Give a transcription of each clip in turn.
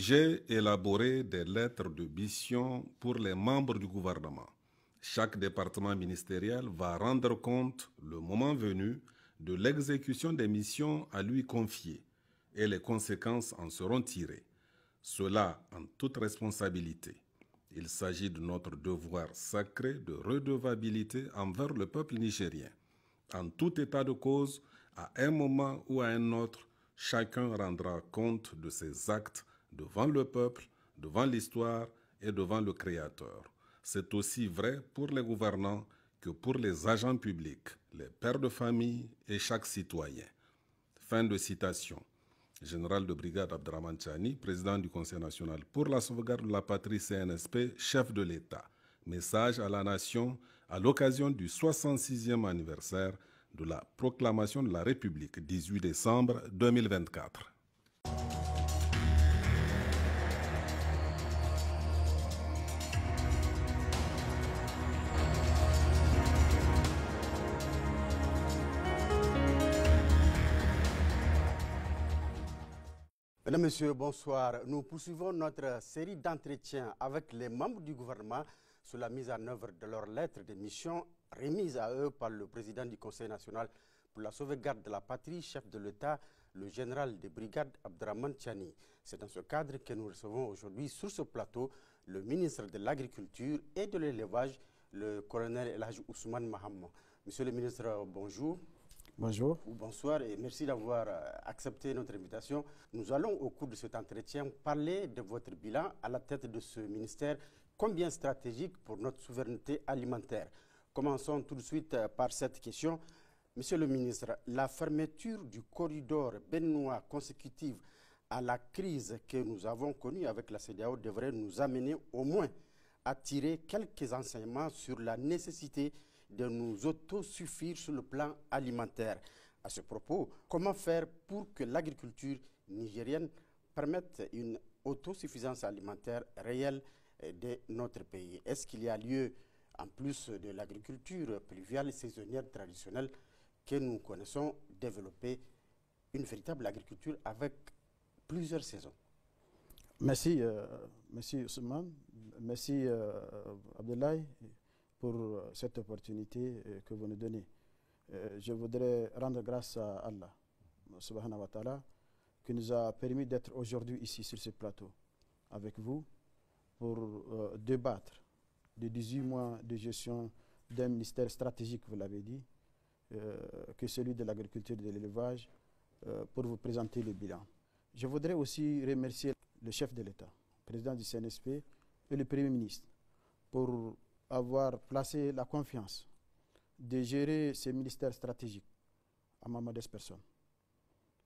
J'ai élaboré des lettres de mission pour les membres du gouvernement. Chaque département ministériel va rendre compte, le moment venu, de l'exécution des missions à lui confiées et les conséquences en seront tirées. Cela en toute responsabilité. Il s'agit de notre devoir sacré de redevabilité envers le peuple nigérien. En tout état de cause, à un moment ou à un autre, chacun rendra compte de ses actes devant le peuple, devant l'histoire et devant le Créateur. C'est aussi vrai pour les gouvernants que pour les agents publics, les pères de famille et chaque citoyen. Fin de citation. Général de brigade Abdraman Chani, président du Conseil national pour la sauvegarde de la patrie CNSP, chef de l'État. Message à la nation à l'occasion du 66e anniversaire de la proclamation de la République, 18 décembre 2024. Mesdames, Messieurs, bonsoir. Nous poursuivons notre série d'entretiens avec les membres du gouvernement sur la mise en œuvre de leurs lettres de mission remises à eux par le président du Conseil national pour la sauvegarde de la patrie, chef de l'État, le général de brigade Abdraman Chani. C'est dans ce cadre que nous recevons aujourd'hui sur ce plateau le ministre de l'Agriculture et de l'Élevage, le colonel Elhaj Ousmane Mahamma. Monsieur le ministre, bonjour. Bonjour. Ou bonsoir et merci d'avoir accepté notre invitation. Nous allons au cours de cet entretien parler de votre bilan à la tête de ce ministère, combien stratégique pour notre souveraineté alimentaire. Commençons tout de suite par cette question. Monsieur le ministre, la fermeture du corridor béninois consécutive à la crise que nous avons connue avec la CEDEAO devrait nous amener au moins à tirer quelques enseignements sur la nécessité de nous autosuffire sur le plan alimentaire. À ce propos, comment faire pour que l'agriculture nigérienne permette une autosuffisance alimentaire réelle de notre pays? Est-ce qu'il y a lieu, en plus de l'agriculture pluviale et saisonnière traditionnelle que nous connaissons, développer une véritable agriculture avec plusieurs saisons? Merci, merci Ousmane, merci Abdoulaye pour cette opportunité que vous nous donnez. Je voudrais rendre grâce à Allah, subhanahu wa ta'ala, qui nous a permis d'être aujourd'hui ici sur ce plateau avec vous pour débattre des 18 mois de gestion d'un ministère stratégique, vous l'avez dit, que celui de l'agriculture et de l'élevage, pour vous présenter le bilan. Je voudrais aussi remercier le chef de l'État, le président du CNSP et le Premier ministre pour avoir placé la confiance de gérer ces ministères stratégiques à ma modeste personne.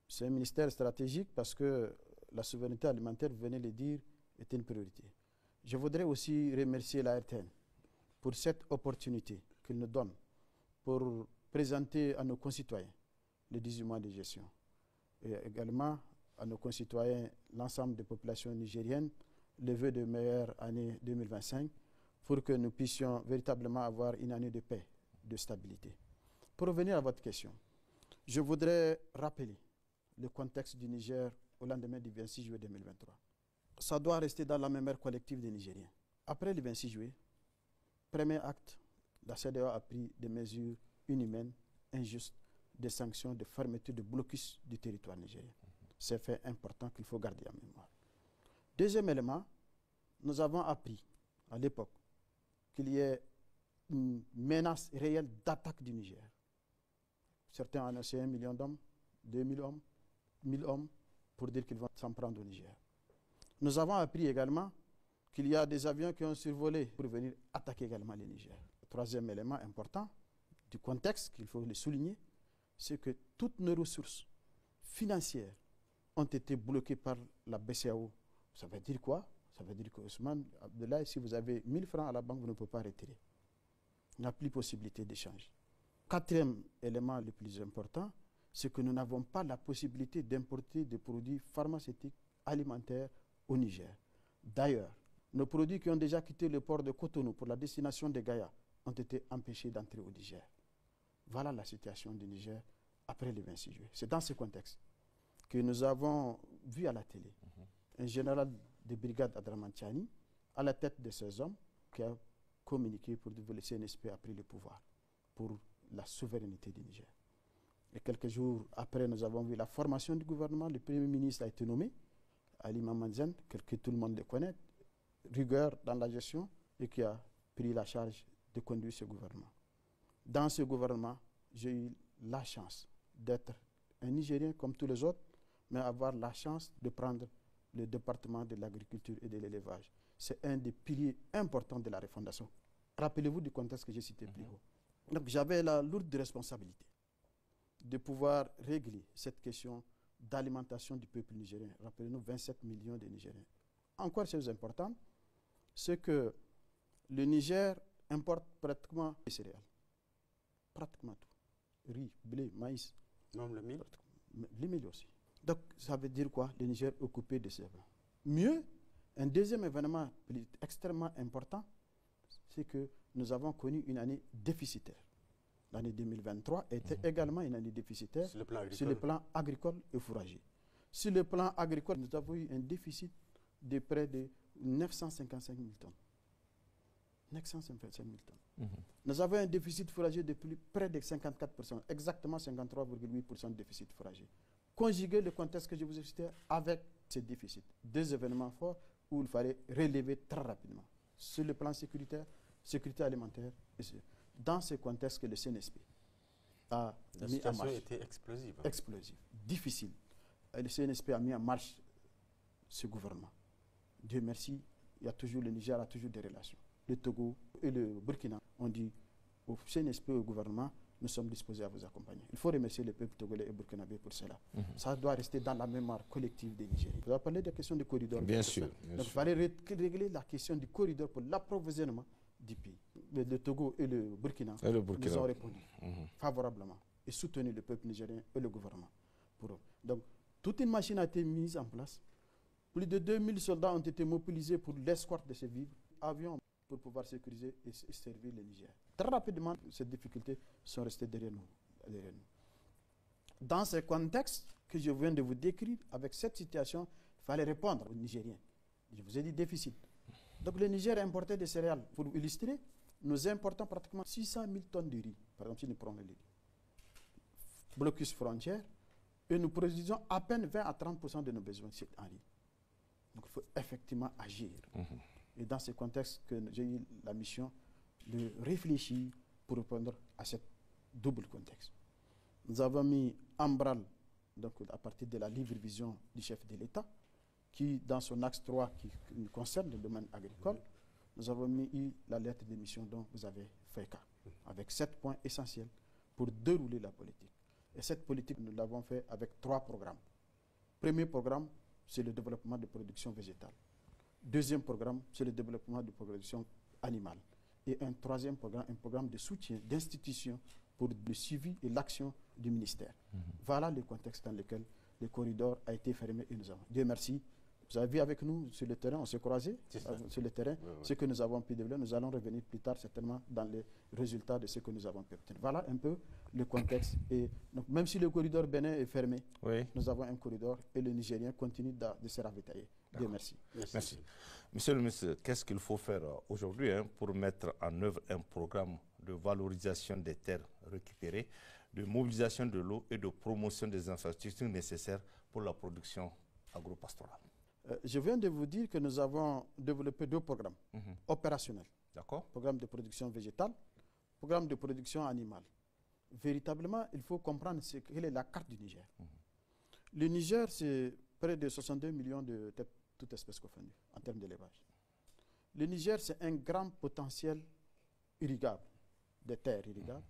C'est un ministère stratégique parce que la souveraineté alimentaire, vous venez de le dire, est une priorité. Je voudrais aussi remercier la RTN pour cette opportunité qu'il nous donne pour présenter à nos concitoyens les 18 mois de gestion et également à nos concitoyens, l'ensemble des populations nigériennes, le vœu de meilleure année 2025 pour que nous puissions véritablement avoir une année de paix, de stabilité. Pour revenir à votre question, je voudrais rappeler le contexte du Niger au lendemain du 26 juillet 2023. Ça doit rester dans la mémoire collective des Nigériens. Après le 26 juillet, premier acte, la CEDEAO a pris des mesures inhumaines, injustes, des sanctions, de fermeture, de blocus du territoire nigérien. C'est un fait important qu'il faut garder en mémoire. Deuxième élément, nous avons appris à l'époque qu'il y ait une menace réelle d'attaque du Niger. Certains ont annoncé 1 million d'hommes, 2000 hommes, 1000 hommes, pour dire qu'ils vont s'en prendre au Niger. Nous avons appris également qu'il y a des avions qui ont survolé pour venir attaquer également le Niger. Le troisième élément important du contexte qu'il faut le souligner, c'est que toutes nos ressources financières ont été bloquées par la BCEAO. Ça veut dire quoi? Ça veut dire que Ousmane Abdoulaye, si vous avez 1000 francs à la banque, vous ne pouvez pas retirer. Il n'y a plus possibilité d'échange. Quatrième élément le plus important, c'est que nous n'avons pas la possibilité d'importer des produits pharmaceutiques alimentaires au Niger. D'ailleurs, nos produits qui ont déjà quitté le port de Cotonou pour la destination de Gaïa ont été empêchés d'entrer au Niger. Voilà la situation du Niger après le 26 juillet. C'est dans ce contexte que nous avons vu à la télé un général de brigade Adramantiani, à la tête de ces hommes, qui a communiqué pour dire que le CNSP a pris le pouvoir pour la souveraineté du Niger. Et quelques jours après, nous avons vu la formation du gouvernement. Le Premier ministre a été nommé, Ali Mamadzen, que tout le monde le connaît, rigueur dans la gestion, et qui a pris la charge de conduire ce gouvernement. Dans ce gouvernement, j'ai eu la chance d'être un Nigérien comme tous les autres, mais avoir la chance de prendre le département de l'agriculture et de l'élevage. C'est un des piliers importants de la refondation. Rappelez-vous du contexte que j'ai cité plus haut. Donc j'avais la lourde responsabilité de pouvoir régler cette question d'alimentation du peuple nigérien. Rappelez-nous, 27 millions de Nigériens. Encore chose importante, c'est que le Niger importe pratiquement les céréales. Pratiquement tout. Riz, blé, maïs. Même le mil. Le mil aussi. Donc ça veut dire quoi? Le Niger est occupé de ces blancs. Mieux, un deuxième événement extrêmement important, c'est que nous avons connu une année déficitaire. L'année 2023 était également une année déficitaire sur le plan agricole et fourrager. Sur le plan agricole, nous avons eu un déficit de près de 955 000 tonnes. 955 000 tonnes. Nous avons un déficit fourrager de près de 54%, exactement 53,8% de déficit fourrager. Conjuguer le contexte que je vous ai cité avec ce déficit. Deux événements forts où il fallait relever très rapidement. Sur le plan sécuritaire, sécurité alimentaire, et dans ce contexte que le CNSP a mis en marche. La situation était explosive. Explosive, difficile. Et le CNSP a mis en marche ce gouvernement. Dieu merci, le Niger a toujours des relations. Le Togo et le Burkina ont dit au CNSP et au gouvernement, nous sommes disposés à vous accompagner. Il faut remercier le peuple togolais et burkinabé pour cela. Ça doit rester dans la mémoire collective des Nigériens. Vous avez parlé de la question du corridor. Bien sûr. Donc il fallait régler la question du corridor pour l'approvisionnement du pays. Le Togo et le Burkina nous ont répondu favorablement et soutenu le peuple nigérien et le gouvernement. Pour eux. Donc toute une machine a été mise en place. Plus de 2000 soldats ont été mobilisés pour l'escorte de ces vivres, avions pour pouvoir sécuriser et servir le Niger. Très rapidement, ces difficultés sont restées derrière nous. Dans ce contexte que je viens de vous décrire, avec cette situation, il fallait répondre aux Nigériens. Je vous ai dit déficit. Donc le Niger importait des céréales. Pour illustrer, nous importons pratiquement 600 000 tonnes de riz. Par exemple, si nous prenons le riz. Blocus frontière, et nous produisons à peine 20 à 30% de nos besoins en riz. Donc il faut effectivement agir. Et dans ce contexte que j'ai eu la mission de réfléchir pour répondre à ce double contexte. Nous avons mis en branle, donc à partir de la libre vision du chef de l'État, qui dans son axe 3 qui concerne le domaine agricole, nous avons mis la lettre de mission dont vous avez fait cas, avec 7 points essentiels pour dérouler la politique. Et cette politique, nous l'avons fait avec 3 programmes. Premier programme, c'est le développement de production végétale. Deuxième programme, c'est le développement de production animale. Et un troisième programme, un programme de soutien d'institutions pour le suivi et l'action du ministère. Voilà le contexte dans lequel le corridor a été fermé et nous avons. Dieu merci. Vous avez vu avec nous sur le terrain, on s'est croisés sur le terrain, ce que nous avons pu développer. Nous allons revenir plus tard certainement dans les résultats de ce que nous avons pu obtenir. Voilà un peu le contexte. Et donc, même si le corridor bénin est fermé, nous avons un corridor et le Nigérien continue de se ravitailler. Dieu merci. Merci. Monsieur le ministre, qu'est-ce qu'il faut faire aujourd'hui pour mettre en œuvre un programme de valorisation des terres récupérées, de mobilisation de l'eau et de promotion des infrastructures nécessaires pour la production agro-pastorale? Je viens de vous dire que nous avons développé 2 programmes opérationnels. D'accord. Programme de production végétale, programme de production animale. Véritablement, il faut comprendre quelle est la carte du Niger. Le Niger, c'est près de 62 millions de têtes, toutes espèces confondues, en termes d'élevage. Le Niger, c'est un grand potentiel irrigable, des terres irrigables.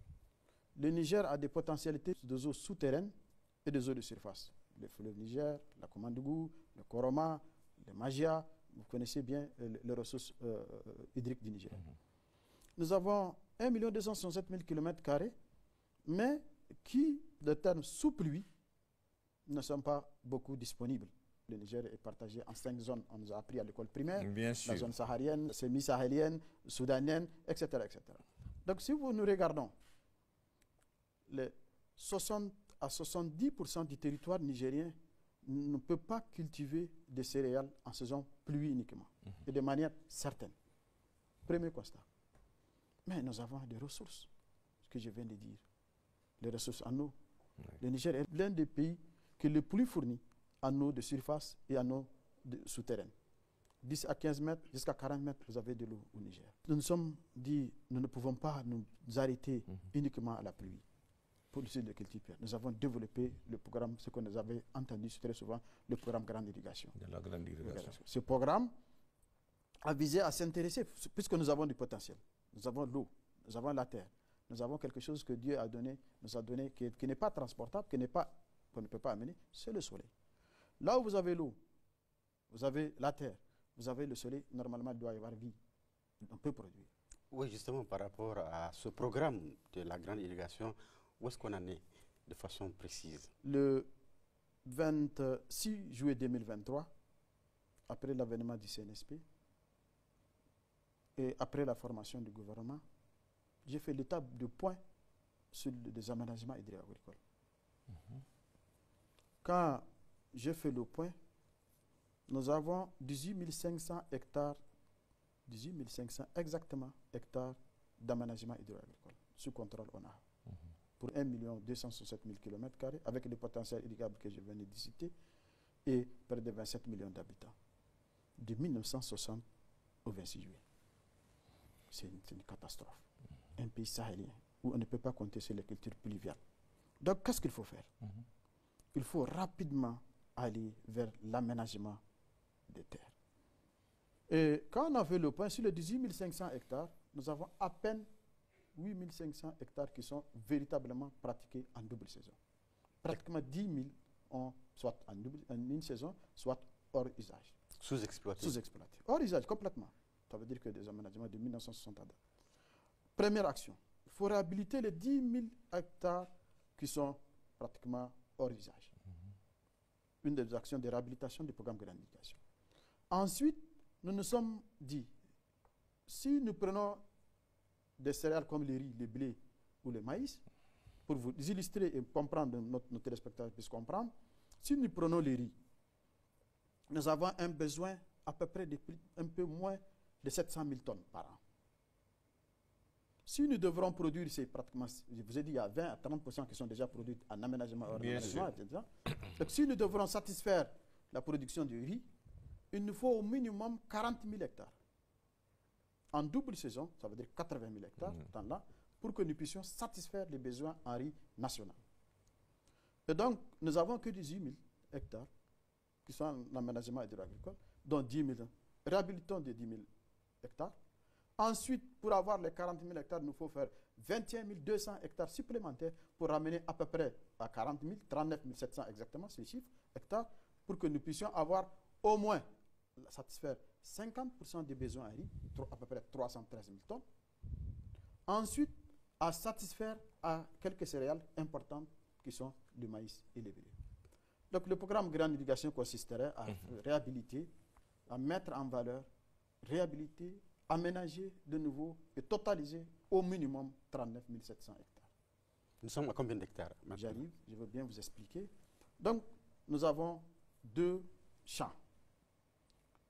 Le Niger a des potentialités des eaux souterraines et des eaux de surface. Le fleuve Niger, la Komandougou, le Koroma, le Magia, vous connaissez bien les ressources hydriques du Niger. Nous avons 1 267 000 km², mais qui, de termes sous pluie, ne sont pas beaucoup disponibles. Le Niger est partagé en 5 zones. On nous a appris à l'école primaire. Bien sûr. La zone saharienne, semi-sahélienne, soudanienne, etc., etc. Donc si nous regardons les 60 à 70% du territoire nigérien ne peut pas cultiver des céréales en saison pluie uniquement et de manière certaine. Premier constat. Mais nous avons des ressources, ce que je viens de dire. Les ressources en eau. Le Niger est l'un des pays qui est le plus fourni en eau de surface et en eau souterraine. 10 à 15 mètres, jusqu'à 40 mètres, vous avez de l'eau au Niger. Nous nous sommes dit, nous ne pouvons pas nous arrêter uniquement à la pluie pour le cycle de culture. Nous avons développé le programme, ce que nous avons entendu très souvent, le programme Grande Irrigation. De la grande irrigation. Ce programme a visé à s'intéresser, puisque nous avons du potentiel. Nous avons l'eau, nous avons la terre, nous avons quelque chose que Dieu a donné, nous a donné, qui n'est pas transportable, qu'on ne peut pas amener, c'est le soleil. Là où vous avez l'eau, vous avez la terre, vous avez le soleil, normalement il doit y avoir vie. On peut produire. Oui, justement, par rapport à ce programme de la grande irrigation, où est-ce qu'on en est de façon précise? Le 26 juillet 2023, après l'avènement du CNSP et après la formation du gouvernement, j'ai fait l'étape de point sur les aménagements hydro-agricoles. Quand j'ai fait le point, nous avons 18 500 hectares, 18 500 exactement hectares d'aménagement hydro-agricole sous contrôle ONAHA. Pour 1 267 000 km² avec le potentiel irrigable que je viens de citer et près de 27 millions d'habitants. De 1960 au 26 juillet. C'est une catastrophe. Un pays sahélien où on ne peut pas compter sur les cultures pluviales. Donc, qu'est-ce qu'il faut faire? Il faut rapidement aller vers l'aménagement des terres. Et quand on a fait le point sur les 18 500 hectares, nous avons à peine 8 500 hectares qui sont véritablement pratiqués en double saison. Pratiquement 10 000 ont soit en une saison, soit hors usage. Sous-exploité. Sous-exploité. Hors usage, complètement. Ça veut dire que des aménagements de 1960 à date. Première action, il faut réhabiliter les 10 000 hectares qui sont pratiquement hors usage. Une des actions de réhabilitation du programme de l'indication. Ensuite, nous nous sommes dit, si nous prenons des céréales comme le riz, le blé ou le maïs, pour vous illustrer et comprendre, nos téléspectateurs puissent comprendre, si nous prenons le riz, nous avons un besoin à peu près de un peu moins de 700 000 tonnes par an. Si nous devrons produire, c'est pratiquement, je vous ai dit, il y a 20 à 30% qui sont déjà produits en aménagement, hors aménagement, etc. Donc si nous devrons satisfaire la production du riz, il nous faut au minimum 40 000 hectares. En double saison, ça veut dire 80 000 hectares, temps-là, pour que nous puissions satisfaire les besoins en riz national. Et donc, nous n'avons que 18 000 hectares qui sont en aménagement hydro-agricole, dont 10 000, réhabilitons des 10 000 hectares. Ensuite, pour avoir les 40 000 hectares, il nous faut faire 21 200 hectares supplémentaires pour ramener à peu près à 40 000, 39 700 exactement, ces chiffres, hectares, pour que nous puissions avoir au moins satisfaire 50% des besoins en riz, à peu près 313 000 tonnes. Ensuite, à satisfaire à quelques céréales importantes qui sont le maïs et le blé. Donc le programme Grande Irrigation consisterait à réhabiliter, à mettre en valeur, réhabiliter, aménager de nouveau et totaliser au minimum 39 700 hectares. Nous sommes à combien d'hectares? J'arrive, je veux bien vous expliquer. Donc, nous avons 2 champs.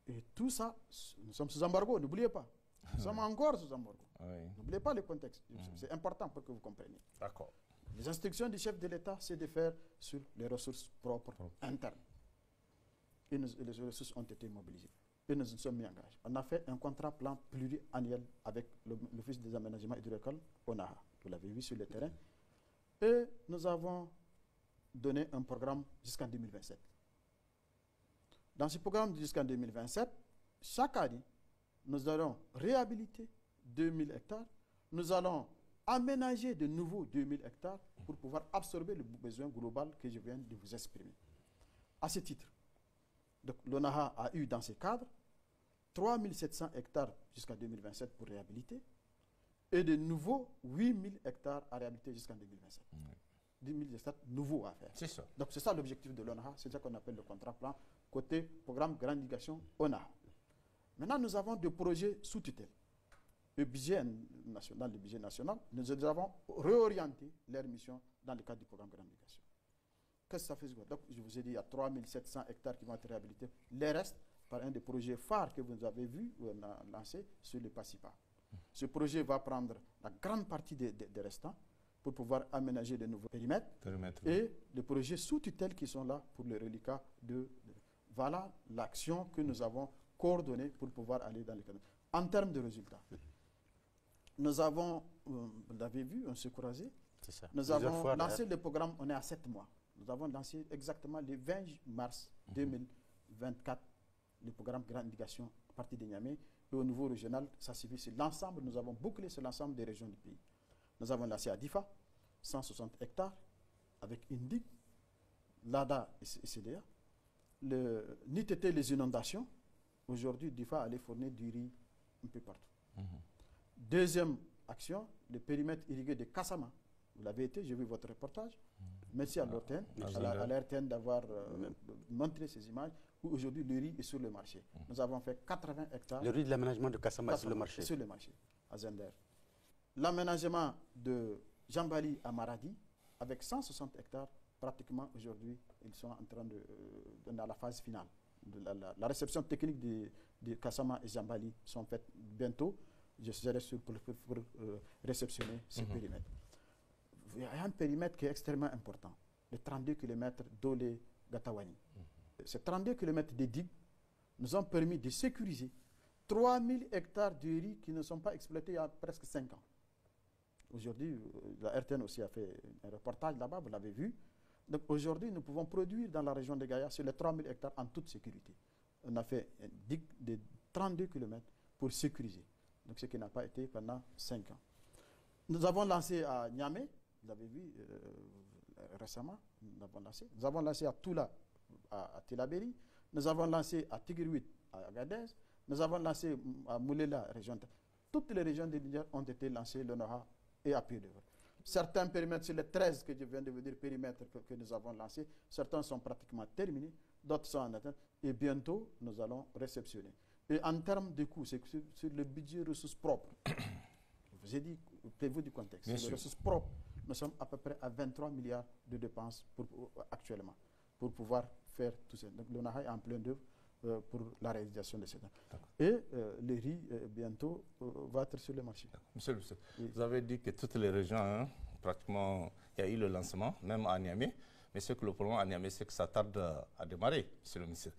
Et tout ça, nous sommes sous embargo, n'oubliez pas. Nous sommes encore sous embargo. N'oubliez pas le contexte. C'est important pour que vous compreniez. D'accord. Les instructions du chef de l'État, c'est de faire sur les ressources propres internes. Et les ressources ont été mobilisées. Et nous nous sommes mis en gage. On a fait un contrat plan pluriannuel avec l'Office des aménagements hydro-agricoles, ONAHA. Vous l'avez vu sur le terrain. Et nous avons donné un programme jusqu'en 2027. Dans ce programme jusqu'en 2027, chaque année, nous allons réhabiliter 2000 hectares. Nous allons aménager de nouveaux 2000 hectares pour pouvoir absorber le besoin global que je viens de vous exprimer. À ce titre, l'ONAHA a eu dans ce cadre 3700 hectares jusqu'en 2027 pour réhabiliter et de nouveaux 8000 hectares à réhabiliter jusqu'en 2027. 10 000 hectares nouveaux à faire. C'est ça. Donc c'est ça l'objectif de l'ONAHA, c'est ça qu'on appelle le contrat plan côté programme Grande Irrigation ONAHA. Maintenant, nous avons des projets sous tutelle. Le budget national, nous avons réorienté leurs missions dans le cadre du programme Grande Irrigation. qu'est-ce que ça fait? Donc, je vous ai dit, il y a 3700 hectares qui vont être réhabilités. Les restes, par un des projets phares que vous avez vu, où on a lancé sur le Pacipa. Ce projet va prendre la grande partie des restants pour pouvoir aménager de nouveaux périmètres. Et les projets sous tutelle qui sont là pour le reliquat voilà l'action que nous avons coordonnée pour pouvoir aller dans les canaux. En termes de résultats, nous avons, vous l'avez vu, on s'est croisé. Nous avons lancé le programme, on est à 7 mois. Nous avons lancé exactement le 20 mars 2024 le programme Grande Irrigation à partir de Niamey. Et au niveau régional, ça suffit sur l'ensemble. Nous avons bouclé sur l'ensemble des régions du pays. Nous avons lancé à Difa, 160 hectares, avec une digue, l'ADA et CDA. N'était les inondations. Aujourd'hui, Difa allait fournir du riz un peu partout. Deuxième action, le périmètre irrigué de Kassama. Vous l'avez été, j'ai vu votre reportage. Merci à l'ORTN, à la RTN d'avoir montré ces images, où aujourd'hui le riz est sur le marché. Nous avons fait 80 hectares. Le riz de l'aménagement de Kassama est sur le marché. Sur le marché, à Zender. L'aménagement de Jambali à Maradi, avec 160 hectares, pratiquement aujourd'hui, ils sont en train dans la phase finale. La réception technique de Kassama et Jambali sont faites bientôt. Je serai sûr pour réceptionner ce périmètre. Il y a un périmètre qui est extrêmement important, les 32 km d'Olé-Gatawani. Ces 32 km de digues nous ont permis de sécuriser 3000 hectares de riz qui ne sont pas exploités il y a presque 5 ans. Aujourd'hui, la RTN aussi a fait un reportage là-bas, vous l'avez vu. Donc aujourd'hui, nous pouvons produire dans la région de Gaïa sur les 3000 hectares en toute sécurité. On a fait une digue de 32 km pour sécuriser. Donc ce qui n'a pas été pendant 5 ans. Nous avons lancé à Niamey, vous l'avez vu récemment, nous avons lancé à Toula, à Tilaberi, nous avons lancé à Tigirwit, à Agadez, nous avons lancé à Moulela, région. Toutes les régions de Niger ont été lancées, le Noha et à Pied-d'Œuvre. Certains périmètres, sur les 13 que je viens de vous dire, périmètres que nous avons lancés, certains sont pratiquement terminés, d'autres sont en attente, et bientôt, nous allons réceptionner. Et en termes de coûts, c'est sur le budget ressources propres. Je vous ai dit, prévu du contexte. Sur les ressources propres, nous sommes à peu près à 23 milliards de dépenses actuellement pour pouvoir faire tout ça. Donc, l'ONAHA est en plein d'œuvre pour la réalisation de ces temps. Et le riz, bientôt, va être sur le marché. Monsieur le ministre, vous avez dit que toutes les régions, pratiquement, il y a eu le lancement, même à Niamey. Mais ce que le problème à Niamey, c'est que ça tarde à démarrer, monsieur le ministre.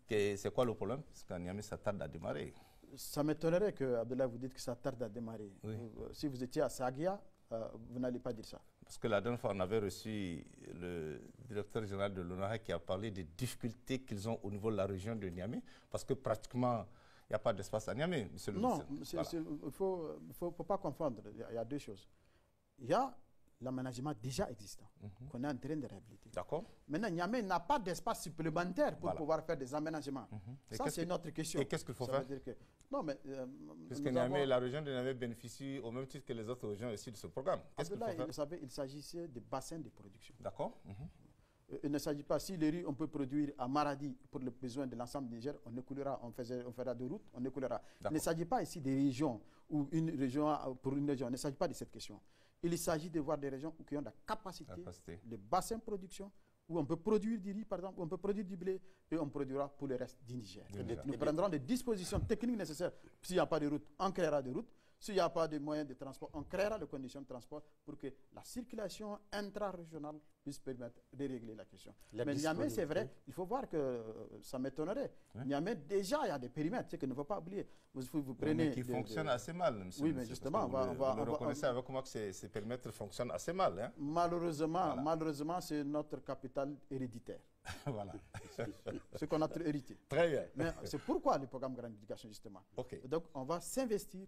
C'est quoi le problème? Parce qu'à Niamey, ça tarde à démarrer. Ça m'étonnerait que, Abdallah, vous dites que ça tarde à démarrer. Oui. Si vous étiez à Sagia, vous n'allez pas dire ça. Parce que la dernière fois, on avait reçu le directeur général de l'ONAHA qui a parlé des difficultés qu'ils ont au niveau de la région de Niamey, parce que pratiquement, il n'y a pas d'espace à Niamey, monsieur le ministre. Non, il ne faut pas confondre. Il y a deux choses. Il y a l'aménagement déjà existant, qu'on est en train de réhabiliter. D'accord. Maintenant, Niamey n'a pas d'espace supplémentaire pour pouvoir faire des aménagements. Ça, c'est notre question. Et qu'est-ce qu'il faut faire? Non, mais, puisque Niamey, la région de Niamey bénéficie au même titre que les autres régions aussi de ce programme. Qu'est-ce qu'il faut faire? Vous savez, il s'agissait de bassins de production. D'accord. Il ne s'agit pas, si le riz, on peut produire à Maradi pour le besoin de l'ensemble du Niger, on écoulera, on fera des routes, on écoulera. Il ne s'agit pas ici des régions, ou une région pour une région, il ne s'agit pas de cette question. Il s'agit de voir des régions qui ont la capacité, le bassin de production, où on peut produire du riz, par exemple, où on peut produire du blé, et on produira pour le reste du Niger. Nous prendrons les dispositions techniques nécessaires. S'il n'y a pas de route, on créera des routes. S'il n'y a pas de moyens de transport, on créera les conditions de transport pour que la circulation intra-régionale puisse permettre de régler la question. Mais Niamey, c'est vrai, il faut voir que ça m'étonnerait. Niamey, déjà, il y a des périmètres, c'est qu'il ne faut pas oublier. Vous prenez mais qui fonctionnent assez mal, monsieur. Oui, mais justement, vous reconnaissez avec moi que ces périmètres fonctionnent assez mal. Hein? Malheureusement, c'est notre capital héréditaire. Voilà. Ce qu'on a hérité. Très bien. Mais c'est pourquoi le programme Grande Éducation, justement. Donc, on va s'investir,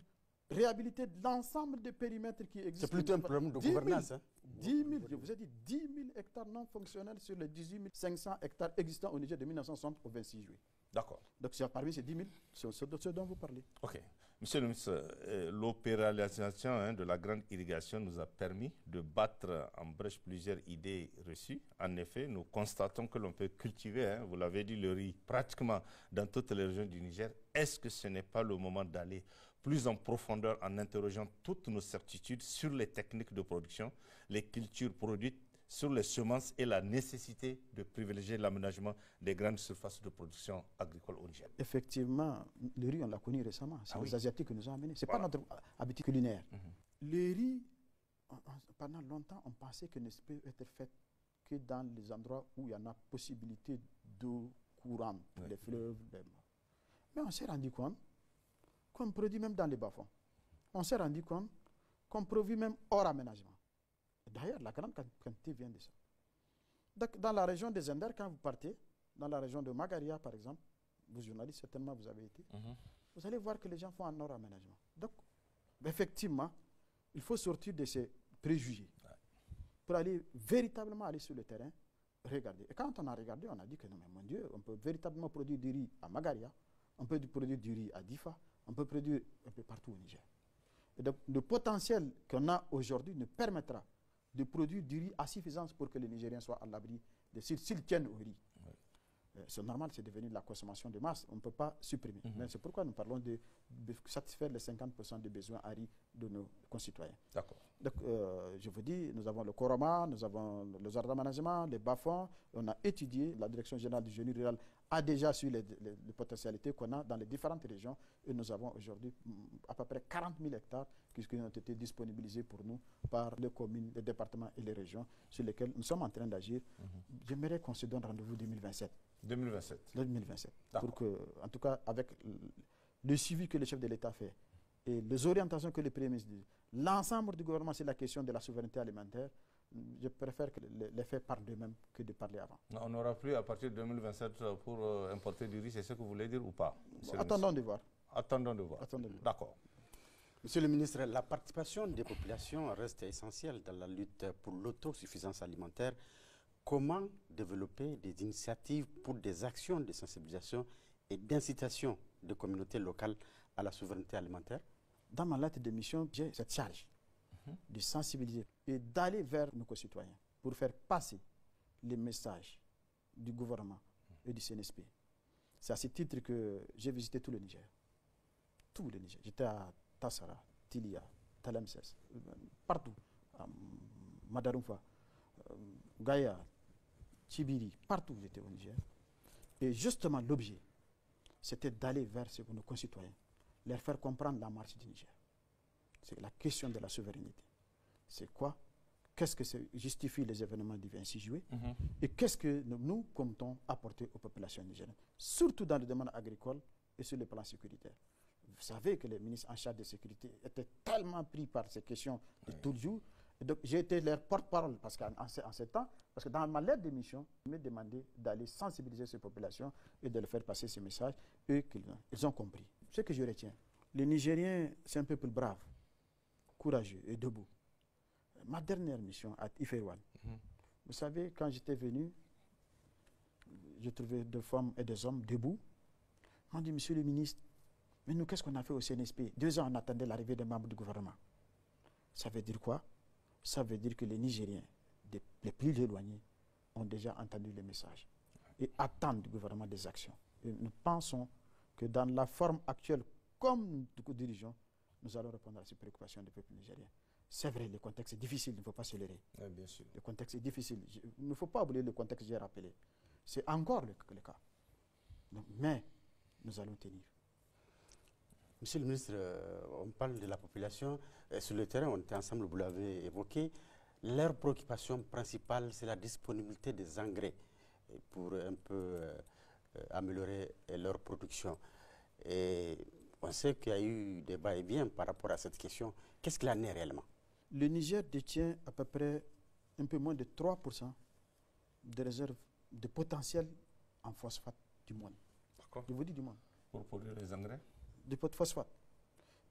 réhabiliter l'ensemble des périmètres qui existent. C'est plutôt un problème de gouvernance. 10 000, je vous ai dit 10 000 hectares non fonctionnels sur les 18 500 hectares existants au Niger de 1960 au 26 juillet. D'accord. Donc, parmi ces 10 000, c'est ce dont vous parlez. OK. Monsieur le ministre, l'opérationnalisation de la grande irrigation nous a permis de battre en brèche plusieurs idées reçues. En effet, nous constatons que l'on peut cultiver, vous l'avez dit, le riz pratiquement dans toutes les régions du Niger. Est-ce que ce n'est pas le moment d'aller plus en profondeur en interrogeant toutes nos certitudes sur les techniques de production, les cultures produites, sur les semences et la nécessité de privilégier l'aménagement des grandes surfaces de production agricole au Niger. Effectivement, le riz, on l'a connu récemment. C'est les Asiatiques qui nous ont amenés. Ce n'est pas notre habitude culinaire. Le riz, pendant longtemps, on pensait que ne peut être fait que dans les endroits où il y en a possibilité d'eau courante, les fleuves. Mais on s'est rendu compte qu'on produit même dans les bas-fonds. On s'est rendu compte qu'on produit même hors aménagement. D'ailleurs, la grande quantité vient de ça. Donc, dans la région des Zender, quand vous partez, dans la région de Magaria, par exemple, vous journalistes, certainement vous avez été, vous allez voir que les gens font un hors aménagement. Donc, effectivement, il faut sortir de ces préjugés pour aller véritablement aller sur le terrain, regarder. Et quand on a regardé, on a dit que non, mais mon Dieu, on peut véritablement produire du riz à Magaria, on peut produire du riz à Difa, on peut produire un peu partout au Niger. Et donc, le potentiel qu'on a aujourd'hui nous permettra de produire du riz à suffisance pour que les Nigériens soient à l'abri s'ils tiennent au riz. C'est normal, c'est devenu de la consommation de masse. On ne peut pas supprimer. Mais c'est pourquoi nous parlons de satisfaire les 50% des besoins à riz de nos concitoyens. D'accord. Donc, je vous dis, nous avons le Koroma, nous avons le jardin d'aménagement, les bas-fonds. On a étudié, la Direction générale du génie rural a déjà su les potentialités qu'on a dans les différentes régions. Et nous avons aujourd'hui à peu près 40 000 hectares qui ont été disponibilisés pour nous par les communes, les départements et les régions sur lesquels nous sommes en train d'agir. J'aimerais qu'on se donne rendez-vous 2027. 2027. Pour que, en tout cas, avec le suivi que le chef de l'État fait et les orientations que le Premier ministre dit, l'ensemble du gouvernement, c'est la question de la souveraineté alimentaire. Je préfère que les faits parlent d'eux-mêmes que de parler avant. On n'aura plus à partir de 2027 pour importer du riz, c'est ce que vous voulez dire ou pas? Attendons de voir. Attendons de voir. D'accord. Monsieur le ministre, la participation des populations reste essentielle dans la lutte pour l'autosuffisance alimentaire. Comment développer des initiatives pour des actions de sensibilisation et d'incitation des communautés locales à la souveraineté alimentaire? Dans ma lettre de mission, j'ai cette charge de sensibiliser et d'aller vers nos concitoyens pour faire passer les messages du gouvernement et du CNSP. C'est à ce titre que j'ai visité tout le Niger. Tout le Niger. J'étais à Tassara, Tilia, Talemses, partout. À Madarumfa, Gaïa, Tchibiri, partout où j'étais au Niger. Et justement, l'objet, c'était d'aller vers nos concitoyens, leur faire comprendre la marche du Niger. C'est la question de la souveraineté. C'est quoi? Qu'est-ce que justifie les événements du 26 juillet? Et qu'est-ce que nous comptons apporter aux populations nigériennes, surtout dans le domaine agricole et sur le plan sécuritaire. Vous savez que les ministres en charge de sécurité étaient tellement pris par ces questions de tout le jour. Et donc, j'ai été leur porte-parole parce qu'en ce temps, parce que dans ma lettre de mission, ils m'ont demandé d'aller sensibiliser ces populations et de leur faire passer ces messages. Eux, ils ont compris. Ce que je retiens, les Nigériens, c'est un peuple brave, courageux et debout. Ma dernière mission à Ifeouane, vous savez, quand j'étais venu, j'ai trouvé des femmes et des hommes debout. On m'a dit, monsieur le ministre, mais nous, qu'est-ce qu'on a fait au CNSP? 2 ans, on attendait l'arrivée des membres du gouvernement. Ça veut dire quoi? Ça veut dire que les Nigériens, les plus éloignés, ont déjà entendu les messages et attendent du gouvernement des actions. Et nous pensons que dans la forme actuelle, comme nous dirigeons, nous allons répondre à ces préoccupations du peuple nigérien. C'est vrai, le contexte est difficile, il ne faut pas se leurrer. Bien sûr. Le contexte est difficile. Il ne faut pas oublier le contexte que j'ai rappelé. C'est encore le cas. Donc, mais nous allons tenir. Monsieur le ministre, on parle de la population. Sur le terrain, on était ensemble, vous l'avez évoqué. Leur préoccupation principale, c'est la disponibilité des engrais pour un peu améliorer leur production. Et on sait qu'il y a eu des va-et-vient par rapport à cette question. Qu'est-ce qu'il en est réellement? Le Niger détient à peu près un peu moins de 3% des réserves de potentiel en phosphate du monde. D'accord. Je vous dis du monde. Pour produire les engrais? De phosphate.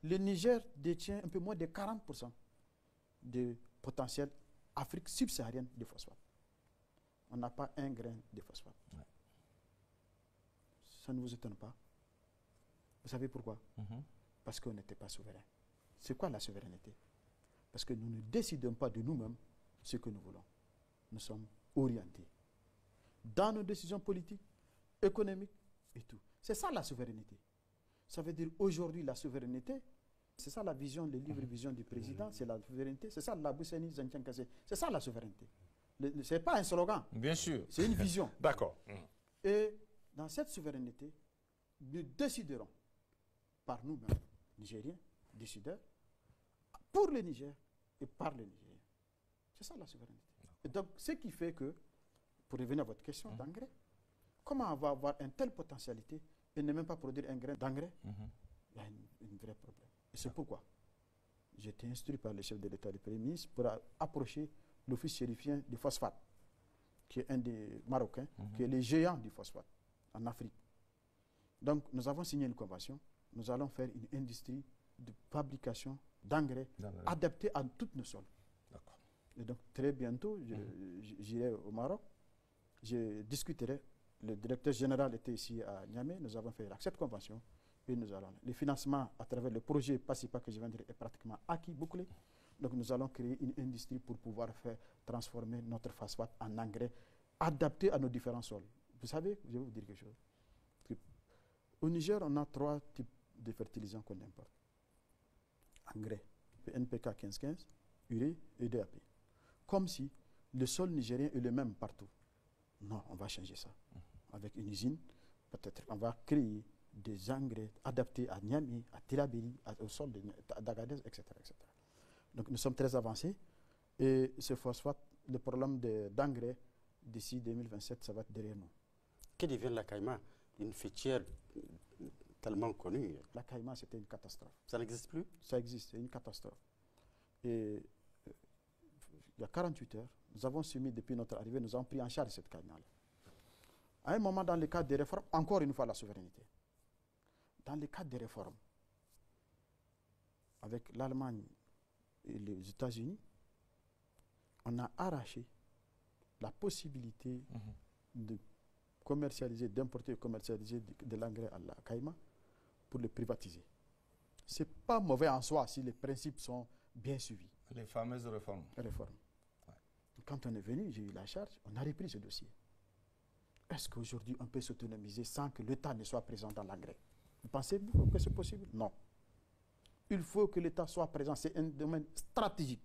Le Niger détient un peu moins de 40% de potentiel Afrique subsaharienne de phosphate. On n'a pas un grain de phosphate. Ouais. Ça ne vous étonne pas? Vous savez pourquoi? Parce qu'on n'était pas souverain. C'est quoi la souveraineté? Parce que nous ne décidons pas de nous-mêmes ce que nous voulons. Nous sommes orientés dans nos décisions politiques, économiques et tout. C'est ça la souveraineté. Ça veut dire aujourd'hui la souveraineté, c'est ça la vision, le livre vision du président, c'est la souveraineté, c'est ça la Bousseni Zentiankase, c'est ça la souveraineté. Ce n'est pas un slogan. Bien sûr. C'est une vision. D'accord. Et dans cette souveraineté, nous déciderons par nous-mêmes, Nigériens, décideurs, pour le Niger et par les Nigériens. C'est ça la souveraineté. Et donc, ce qui fait que, pour revenir à votre question d'engrais, comment on va avoir une telle potentialité et ne même pas produire un grain d'engrais? Il y a un vrai problème. Et c'est pourquoi j'ai été instruit par le chef de l'État et le Premier ministre pour approcher l'office chérifien du phosphate, qui est un des Marocains, qui est le géant du phosphate en Afrique. Donc, nous avons signé une convention. Nous allons faire une industrie de fabrication d'engrais adaptée à toutes nos sols. Et donc, très bientôt, j'irai au Maroc. Je discuterai. Le directeur général était ici à Niamey. Nous avons fait cette convention. Et nous allons. Le financement à travers le projet PASIPA que je viens de dire est pratiquement acquis, bouclé. Donc, nous allons créer une industrie pour pouvoir faire transformer notre phosphate en engrais adapté à nos différents sols. Vous savez, je vais vous dire quelque chose. Au Niger, on a 3 types de fertilisants qu'on importe. Engrais, NPK 1515, urée et DAP. Comme si le sol nigérien est le même partout. Non, on va changer ça. Avec une usine, peut-être on va créer des engrais adaptés à Niamey, à Tilaberi, au sol d'Agadez, etc., etc. Donc nous sommes très avancés. Et ce phosphate, le problème d'engrais, d'ici 2027, ça va être derrière nous. Que devient la Caïma? Une fêtière tellement connue. La Caïma, c'était une catastrophe. Ça n'existe plus? Ça existe, c'est une catastrophe. Et il y a 48 heures, nous avons soumis depuis notre arrivée, nous avons pris en charge cette Caïma-là. À un moment, dans le cadre des réformes, encore une fois la souveraineté. Dans le cadre des réformes, avec l'Allemagne et les États-Unis, on a arraché la possibilité de commercialiser, d'importer et commercialiser de l'engrais à la Caïma pour le privatiser. Ce n'est pas mauvais en soi si les principes sont bien suivis. Les fameuses réformes. Ouais. Quand on est venu, j'ai eu la charge, on a repris ce dossier. Est-ce qu'aujourd'hui on peut s'autonomiser sans que l'État ne soit présent dans l'engrais? Vous pensez que c'est possible? Non. Il faut que l'État soit présent, c'est un domaine stratégique.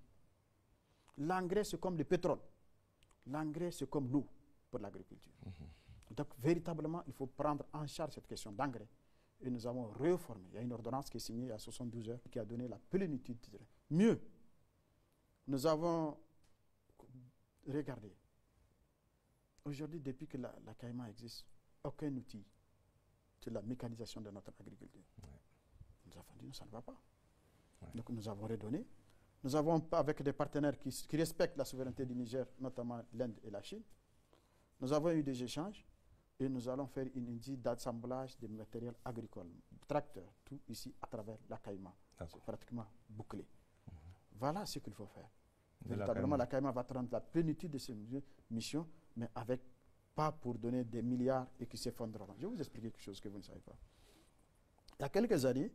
L'engrais, c'est comme le pétrole. L'engrais, c'est comme l'eau pour l'agriculture. Donc, véritablement, il faut prendre en charge cette question d'engrais. Et nous avons réformé. Il y a une ordonnance qui est signée il y a 72 heures qui a donné la plénitude. Mieux, nous avons regardé. Aujourd'hui, depuis que la Caïma existe, aucun outil de la mécanisation de notre agriculture. Nous avons dit, non, ça ne va pas. Donc, nous avons redonné. Nous avons, avec des partenaires qui respectent la souveraineté du Niger, notamment l'Inde et la Chine, nous avons eu des échanges et nous allons faire une usine d'assemblage de matériel agricole, tracteurs, tout ici à travers la Caïma. C'est pratiquement bouclé. Voilà ce qu'il faut faire. Véritablement, la Caïma va prendre la plénitude de ces missions, mais avec pas pour donner des milliards et qui s'effondreront. Je vais vous expliquer quelque chose que vous ne savez pas. Il y a quelques années,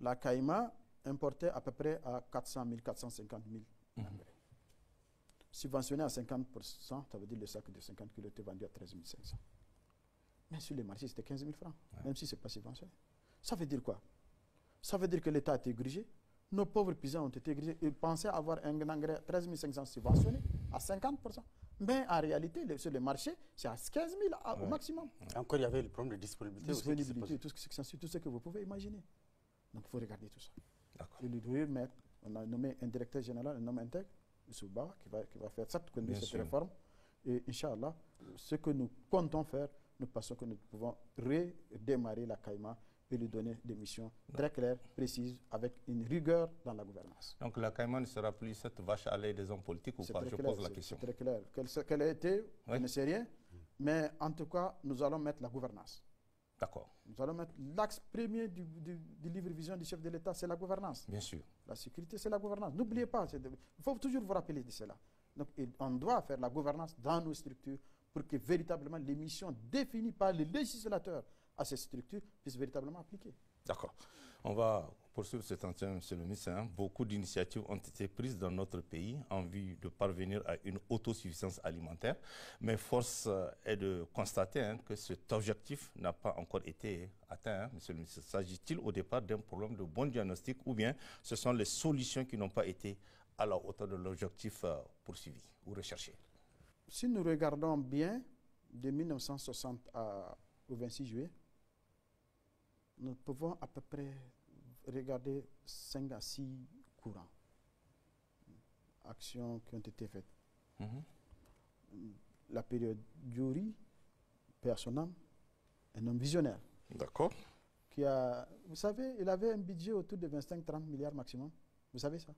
la Caïma importait à peu près à 400 000, 450 000 engrais. Subventionné à 50%, ça veut dire le sac de 50 kg était vendu à 13 500. Mais sur les marchés, c'était 15 000 francs, même si ce n'est pas subventionné. Ça veut dire quoi? Ça veut dire que l'État a été grigé. Nos pauvres paysans ont été grigés. Ils pensaient avoir un engrais 13 500 subventionné à 50%. Mais en réalité, sur le marché, c'est à 15 000 au maximum. Encore, il y avait le problème de disponibilité. Disponibilité, tout ce que vous pouvez imaginer. Donc, il faut regarder tout ça. Et le devait mettre, on a nommé un directeur général, un homme intègre, M. Ba, qui va faire cette réforme. Et Inch'Allah, ce que nous comptons faire, nous pensons que nous pouvons redémarrer la Caïma et lui donner des missions très claires, précises, avec une rigueur dans la gouvernance. Donc la Caïma ne sera plus cette vache à lait des hommes politiques ou pas? Je pose la question. C'est très clair. Quelle a été, je ne sais rien, mais en tout cas, nous allons mettre la gouvernance. D'accord. Nous allons mettre l'axe premier du livre vision du chef de l'État, c'est la gouvernance. Bien sûr. La sécurité, c'est la gouvernance. N'oubliez pas, il faut toujours vous rappeler de cela. Donc, on doit faire la gouvernance dans nos structures pour que véritablement les missions définies par les législateurs à ces structures puissent véritablement appliquer. D'accord. On va poursuivre cet entretien, M. le ministre. Beaucoup d'initiatives ont été prises dans notre pays en vue de parvenir à une autosuffisance alimentaire. Mais force est de constater que cet objectif n'a pas encore été atteint. M. le ministre, s'agit-il au départ d'un problème de bon diagnostic ou bien ce sont les solutions qui n'ont pas été à la hauteur de l'objectif poursuivi ou recherché? Si nous regardons bien, de 1960 au 26 juillet, nous pouvons à peu près regarder 5 à 6 courants, actions qui ont été faites. La période Diori, personnel, un homme visionnaire. D'accord. Vous savez, il avait un budget autour de 25-30 milliards maximum. Vous savez ça?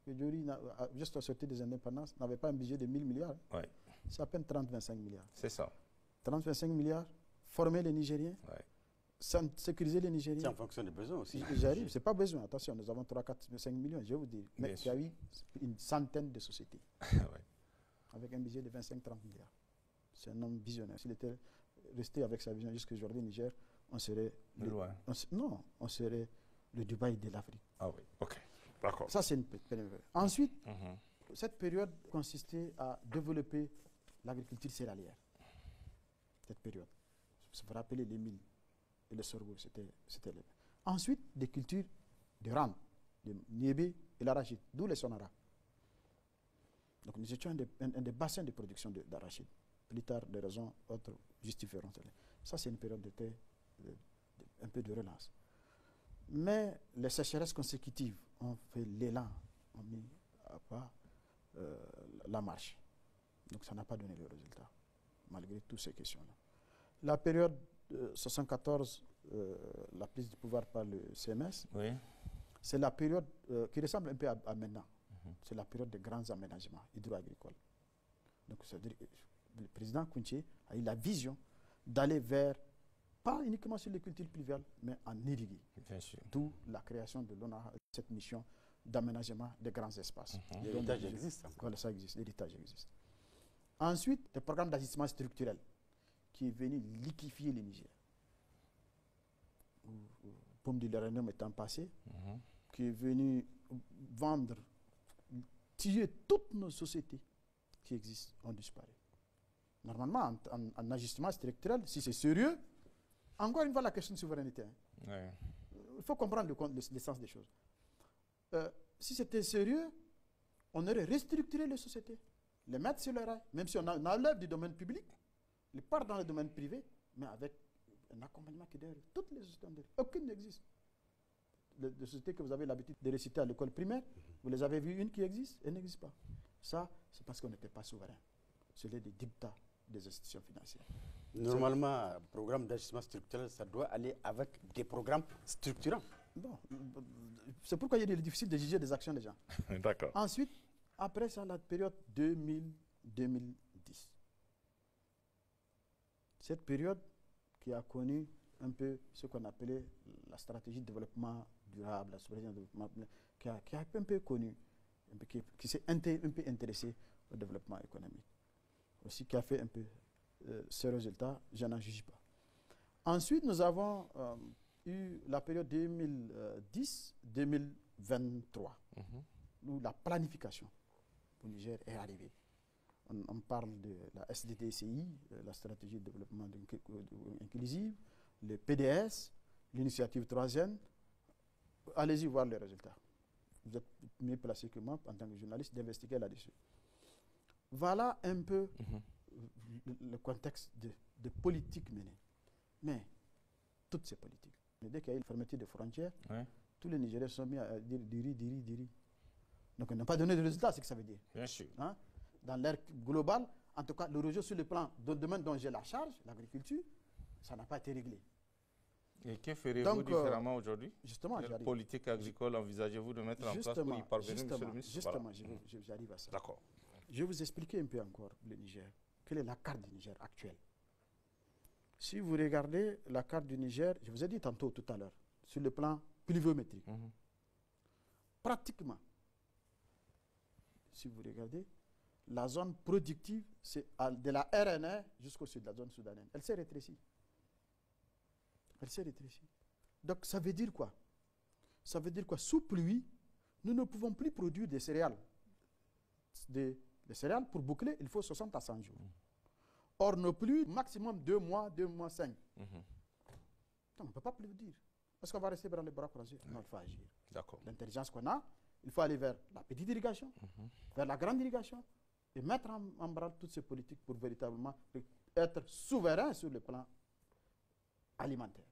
Le Diori, juste à sortir des indépendances, n'avait pas un budget de 1000 milliards. Oui. C'est à peine 30-25 milliards. C'est ça. 30-25 milliards, former les Nigériens, sécuriser les Nigériens. C'est en fonction des besoins aussi. J'arrive, ce n'est pas besoin. Attention, nous avons 3, 4, 5 millions, je vais vous dire. Mais il y a eu une centaine de sociétés. Ouais. Avec un budget de 25-30 milliards. C'est un homme visionnaire. S'il était resté avec sa vision jusqu'à aujourd'hui, Niger, on serait... Loin. On serait le Dubaï de l'Afrique. Ah oui, ok. D'accord. Ça, c'est une période. Ensuite, cette période consistait à développer l'agriculture céréalière. Cette période. Vous vous rappelez les milles et le sorgho, c'était les... Ensuite, des cultures de rente, le niébé et l'arachide, d'où les sonara. Donc nous étions un des bassins de production d'arachide. Plus tard, des raisons autres justifieront cela. Ça, c'est une période un peu de relance. Mais les sécheresses consécutives ont fait l'élan, ont mis à pas la marche. Donc ça n'a pas donné le résultat, malgré toutes ces questions-là. La période 74, la prise du pouvoir par le CMS, oui. C'est la période qui ressemble un peu à maintenant. C'est la période de grands aménagements hydro-agricoles. Donc, c'est-à-dire que le président Kounché a eu la vision d'aller vers, pas uniquement sur les cultures pluviales, mais en irrigué. D'où la création de l'ONA, cette mission d'aménagement des grands espaces. L'héritage existe. Voilà, ça existe, l'héritage existe. Ensuite, le programme d'ajustement structurel qui est venu liquéfier le Niger. Pomme de l'uranium étant passé, qui est venu vendre, tuer toutes nos sociétés qui existent, ont disparu. Normalement, en ajustement structurel, si c'est sérieux, encore une fois la question de souveraineté. Il faut comprendre le sens des choses. Si c'était sérieux, on aurait restructuré les sociétés, les mettre sur le rail, même si on enlève du domaine public, les part dans le domaine privé, mais avec un accompagnement qui est derrière. Toutes les sociétés, aucune n'existe. Les sociétés que vous avez l'habitude de réciter à l'école primaire, vous les avez vues, une qui existe, elle n'existe pas. Ça, c'est parce qu'on n'était pas souverain. C'est des dictats des institutions financières. Normalement, un programme d'ajustement structurel, ça doit aller avec des programmes structurants. Bon, c'est pourquoi il est difficile de juger des actions des gens. D'accord. Ensuite, après ça, la période 2000-2010. Cette période qui a connu un peu ce qu'on appelait la stratégie de développement durable, la stratégie de développement, qui a un peu connu, qui s'est un peu intéressé au développement économique. Aussi qui a fait un peu ce résultat, je n'en juge pas. Ensuite, nous avons eu la période 2010-2023, où la planification au Niger est arrivée. On parle de la SDDCI, la stratégie de développement inclusive, le PDS, l'initiative 3e. Allez-y voir les résultats. Vous êtes mieux placé que moi, en tant que journaliste, d'investiguer là-dessus. Voilà un peu le contexte de politique menée. Mais toutes ces politiques, dès qu'il y a eu une fermeture des frontières, tous les Nigériens sont mis à dire diri. Donc, on n'a pas donné de résultat, c'est ce que ça veut dire. Bien sûr. Hein? Dans l'ère globale, en tout cas, le rejet sur le plan de domaine dont j'ai la charge, l'agriculture, ça n'a pas été réglé. Et que ferez-vous différemment aujourd'hui? Justement, quelle politique agricole envisagez-vous de mettre en place pour y parvenir, monsieur le ministre? Justement, j'arrive à ça. D'accord. Je vais vous expliquer un peu encore le Niger. Quelle est la carte du Niger actuelle? Si vous regardez la carte du Niger, je vous ai dit tantôt, tout à l'heure, sur le plan pluviométrique, pratiquement, si vous regardez, la zone productive, c'est de la RNA jusqu'au sud, la zone soudanaise. Elle s'est rétrécie. Elle s'est rétrécie. Donc, ça veut dire quoi? Ça veut dire quoi? Sous pluie, nous ne pouvons plus produire des céréales. Des céréales, pour boucler, il faut 60 à 100 jours. Or, nos pluies, maximum 2 mois, 2 mois 5. Donc, on ne peut pas plus dire. Est-ce qu'on va rester dans les bras croisés? Non, il faut agir. D'accord. L'intelligence qu'on a, il faut aller vers la petite irrigation, vers la grande irrigation, et mettre en branle toutes ces politiques pour véritablement être souverain sur le plan alimentaire,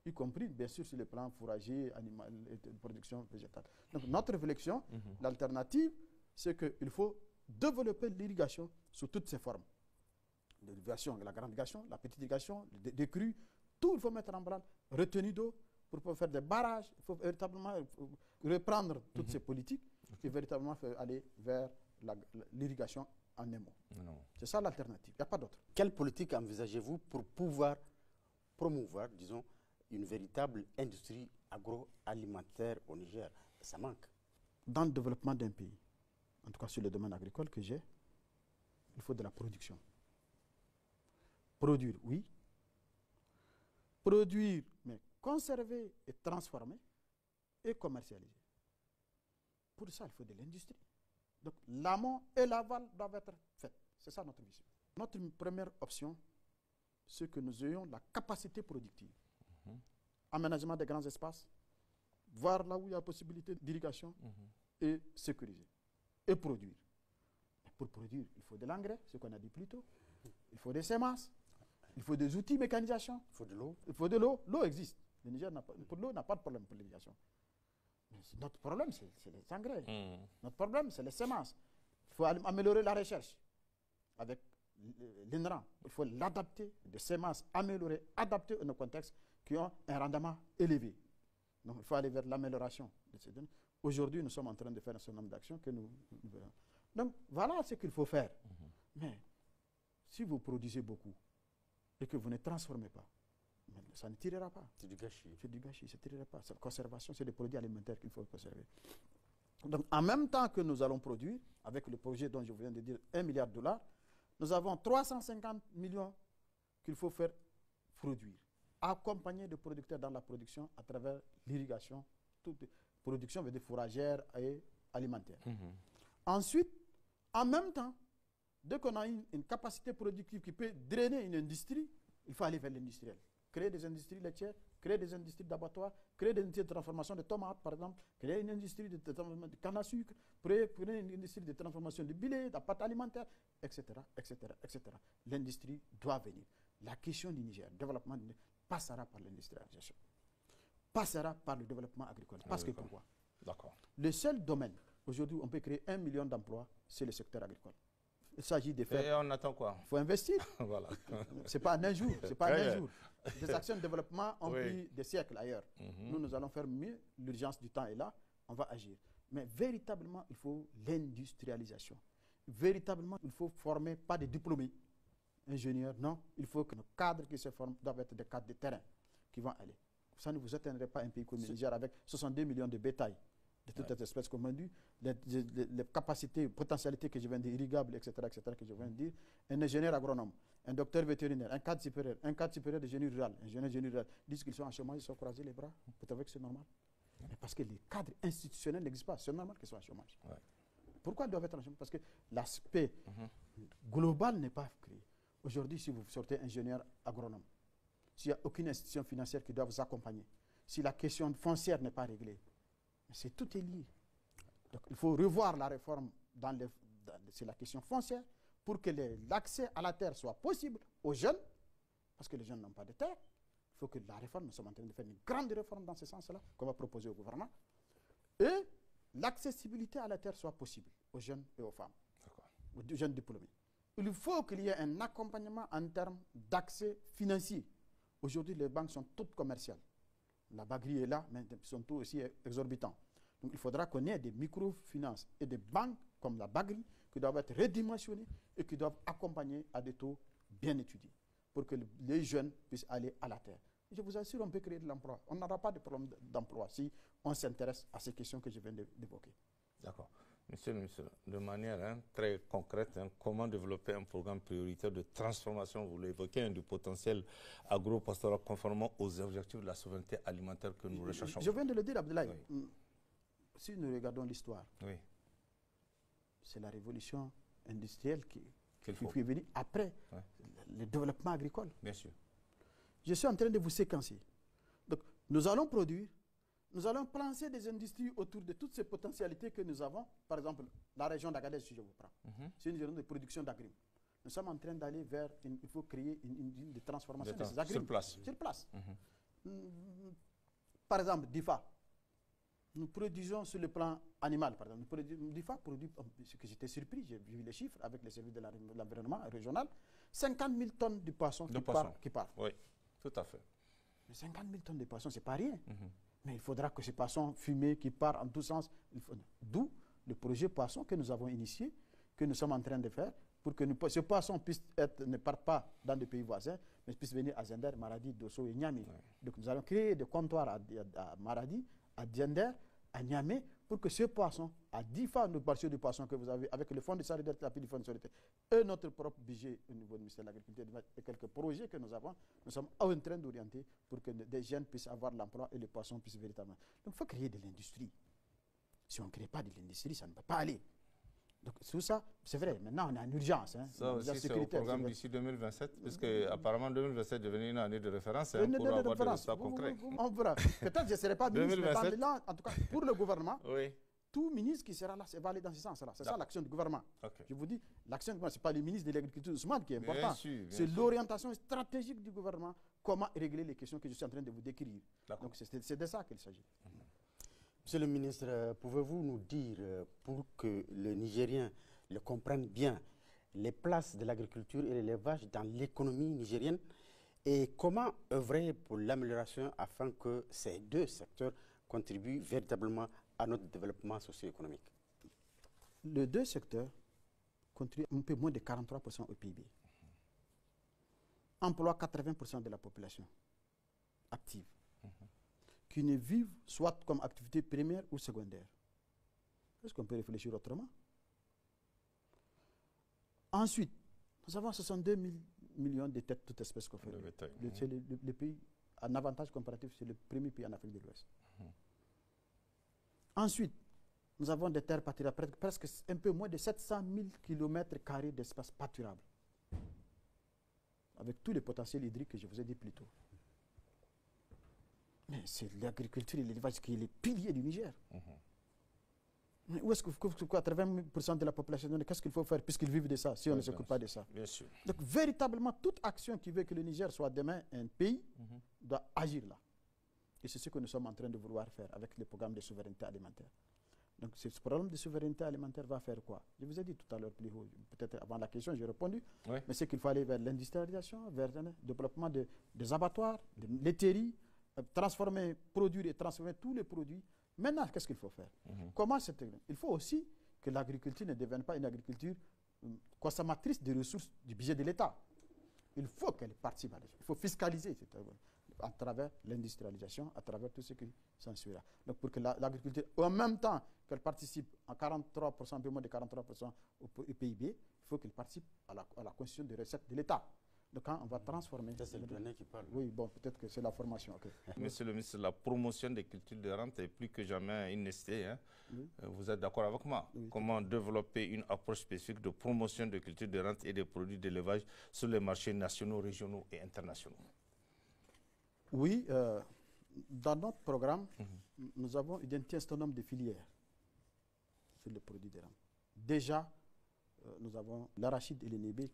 y compris bien sûr sur le plan fourrager, animal et de production végétale. Donc notre réflexion, l'alternative, c'est qu'il faut développer l'irrigation sous toutes ses formes. L'irrigation, la grande irrigation, la petite irrigation, des crues, tout il faut mettre en branle, retenue d'eau, pour pouvoir faire des barrages, il faut véritablement reprendre toutes ces politiques et véritablement aller vers l'irrigation en émo. C'est ça l'alternative, il n'y a pas d'autre. Quelle politique envisagez-vous pour pouvoir promouvoir, disons, une véritable industrie agroalimentaire au Niger? Ça manque. Dans le développement d'un pays, en tout cas sur le domaine agricole que j'ai, il faut de la production. Produire, oui. Produire, mais conserver et transformer et commercialiser. Pour ça, il faut de l'industrie. Donc l'amont et l'aval doivent être faits. C'est ça notre vision. Notre première option, c'est que nous ayons la capacité productive. Aménagement des grands espaces, voir là où il y a possibilité d'irrigation et sécuriser. Et produire. Mais pour produire, il faut de l'engrais, ce qu'on a dit plus tôt. Il faut des semences. Il faut des outils mécanisation. Il faut de l'eau. Il faut de l'eau. L'eau existe. Le Niger pour l'eau n'a pas de problème pour l'irrigation. Notre problème, c'est les engrais. Notre problème, c'est les semences. Il faut améliorer la recherche avec l'INRAN. Il faut l'adapter, des semences améliorées, adaptées à nos contextes qui ont un rendement élevé. Donc, il faut aller vers l'amélioration de ces données. Aujourd'hui, nous sommes en train de faire un certain nombre d'actions que nous verrons. Donc, voilà ce qu'il faut faire. Mais si vous produisez beaucoup et que vous ne transformez pas, ça ne tirera pas. C'est du gâchis. C'est du gâchis, ça ne tirera pas. La conservation, c'est des produits alimentaires qu'il faut conserver. Donc, en même temps que nous allons produire, avec le projet dont je viens de dire, 1 milliard de dollars, nous avons 350 millions qu'il faut faire produire. Accompagner des producteurs dans la production à travers l'irrigation. Toute production veut dire fourragère et alimentaire. Ensuite, en même temps, dès qu'on a une capacité productive qui peut drainer une industrie, il faut aller vers l'industriel. Créer des industries laitières, créer des industries d'abattoirs, créer des industries de transformation de tomates, par exemple, créer une industrie de transformation de canne à sucre, créer une industrie de transformation de blé, de pâte alimentaire, etc., etc., etc. L'industrie doit venir. La question du Niger, le développement du Niger, passera par l'industrialisation, passera par le développement agricole. Parce que pourquoi? D'accord. Le seul domaine, aujourd'hui, on peut créer 1 million d'emplois, c'est le secteur agricole. Il s'agit de faire. Et on attend quoi? Il faut investir. Voilà. Ce n'est pas en un jour. C'est pas en un jour. Des actions de développement ont pris des siècles ailleurs. Nous allons faire mieux. L'urgence du temps est là. On va agir. Mais véritablement, il faut l'industrialisation. Véritablement, il faut former pas des diplômés, ingénieurs. Non, il faut que nos cadres qui se forment doivent être des cadres de terrain qui vont aller. Ça ne vous atteindrait pas un pays comme le Niger avec 62 millions de bétail de toutes les espèces comme on dit, les capacités, potentialités que je viens de dire, irrigables, etc., que je viens de dire, un ingénieur agronome, un docteur vétérinaire, un cadre supérieur de génie rural, un ingénieur génie rural, disent qu'ils sont en chômage, ils sont croisés les bras. Vous trouvez que c'est normal? Mais parce que les cadres institutionnels n'existent pas, c'est normal qu'ils soient en chômage. Pourquoi ils doivent être en chômage? Parce que l'aspect global n'est pas créé. Aujourd'hui, si vous sortez ingénieur agronome, s'il n'y a aucune institution financière qui doit vous accompagner, si la question foncière n'est pas réglée, tout est lié. Donc, il faut revoir la réforme sur la question foncière pour que l'accès à la terre soit possible aux jeunes, parce que les jeunes n'ont pas de terre. Il faut que la réforme, nous sommes en train de faire une grande réforme dans ce sens-là, qu'on va proposer au gouvernement, et l'accessibilité à la terre soit possible aux jeunes et aux femmes, aux jeunes diplômés. Il faut qu'il y ait un accompagnement en termes d'accès financier. Aujourd'hui, les banques sont toutes commerciales. La baguerie est là, mais son taux aussi est exorbitant. Donc il faudra qu'on ait des microfinances et des banques comme la baguerie qui doivent être redimensionnées et qui doivent accompagner à des taux bien étudiés pour que les jeunes puissent aller à la terre. Je vous assure, on peut créer de l'emploi. On n'aura pas de problème d'emploi si on s'intéresse à ces questions que je viens d'évoquer. D'accord. Monsieur le ministre, de manière très concrète, comment développer un programme prioritaire de transformation, vous l'évoquez, du potentiel agro-pastoral conformément aux objectifs de la souveraineté alimentaire que nous recherchons? Je viens de le dire, Abdoulaye. Si nous regardons l'histoire, c'est la révolution industrielle qui est venue après le développement agricole. Bien sûr. Je suis en train de vous séquencer. Donc, nous allons produire, Nous allons plancer des industries autour de toutes ces potentialités que nous avons. Par exemple, la région d'Agadez, si je vous prends. C'est une région de production d'agrumes. Nous sommes en train d'aller vers, il faut créer une usine de transformation de ces agrumes. Sur place. Sur place. Par exemple, DIFA. Nous produisons sur le plan animal, par exemple. DIFA produit, ce que j'étais surpris, j'ai vu les chiffres avec les services de l'environnement régional, 50 000 tonnes de poissons qui partent. Oui, tout à fait. Mais 50 000 tonnes de poissons, ce n'est pas rien. Mais il faudra que ces poissons fumés qui partent en tous sens, d'où le projet poisson que nous avons initié, que nous sommes en train de faire, pour que ce poisson ne parte pas dans des pays voisins, mais puisse venir à Zender, Maradi, Dosso et Niamey. Donc nous allons créer des comptoirs à Maradi, à Zender, à Niamey, pour que ce poisson, à 10 fois le ratio de poissons que vous avez, avec le fonds de solidarité, l'appui du fonds de solidarité, et notre propre budget au niveau du ministère de l'Agriculture, et quelques projets que nous avons, nous sommes en train d'orienter pour que des jeunes puissent avoir l'emploi et les poissons puissent véritablement. Donc il faut créer de l'industrie. Si on ne crée pas de l'industrie, ça ne peut pas aller. Donc tout ça, c'est vrai, maintenant on est en urgence. Ça aussi c'est au programme d'ici 2027, puisque apparemment 2027 est devenu une année de référence pour avoir des résultats concrets. On verra. Peut-être que je ne serai pas ministre, mais là, en tout cas pour le gouvernement, tout ministre qui sera là, va aller dans ce sens-là. C'est ça l'action du gouvernement. Je vous dis, l'action du gouvernement, ce n'est pas le ministre de l'Agriculture Ousmane qui est important. C'est l'orientation stratégique du gouvernement, comment régler les questions que je suis en train de vous décrire. Donc c'est de ça qu'il s'agit. Monsieur le ministre, pouvez-vous nous dire, pour que les Nigériens le comprennent bien, les places de l'agriculture et l'élevage dans l'économie nigérienne et comment œuvrer pour l'amélioration afin que ces deux secteurs contribuent véritablement à notre développement socio-économique? Les deux secteurs contribuent un peu moins de 43% au PIB. Emploient 80% de la population active, qui ne vivent soit comme activité primaire ou secondaire. Est-ce qu'on peut réfléchir autrement? Ensuite, nous avons 62 000 millions de têtes toutes espèces confondues. C'est le pays, en avantage comparatif, c'est le premier pays en Afrique de l'Ouest. Ensuite, nous avons des terres pâturables, presque un peu moins de 700 000 km² d'espace pâturable, avec tous les potentiels hydriques que je vous ai dit plus tôt. Mais c'est l'agriculture et l'élevage qui est le pilier du Niger. Mais où est-ce que 80% de la population, qu'est-ce qu'il faut faire puisqu'ils vivent de ça, si on ne s'occupe pas de ça? Bien sûr. Donc véritablement, toute action qui veut que le Niger soit demain un pays doit agir là. Et c'est ce que nous sommes en train de vouloir faire avec le programme de souveraineté alimentaire. Donc ce programme de souveraineté alimentaire va faire quoi? Je vous ai dit tout à l'heure, peut-être avant la question, j'ai répondu, mais c'est qu'il faut aller vers l'industrialisation, vers le développement des abattoirs, de laiteries, transformer, produire et transformer tous les produits. Maintenant, qu'est-ce qu'il faut faire? Comment il faut aussi que l'agriculture ne devienne pas une agriculture consommatrice des ressources du budget de l'État. Il faut qu'elle participe à ça. Il faut fiscaliser à travers l'industrialisation, à travers tout ce qui s'ensuivra. Donc pour que l'agriculture, en même temps qu'elle participe à 43%, un peu moins de 43% au PIB, il faut qu'elle participe à la constitution des recettes de l'État. Donc quand on va transformer... C'est le donné qui parle. Oui, bon, peut-être que c'est la formation. Monsieur le ministre, la promotion des cultures de rente est plus que jamais une nécessité. Hein? Vous êtes d'accord avec moi? Comment développer une approche spécifique de promotion des cultures de rente et des produits d'élevage sur les marchés nationaux, régionaux et internationaux? Oui, dans notre programme, nous avons identifié un certain nombre de filières sur les produits de rente. Déjà, nous avons l'arachide et le nébé,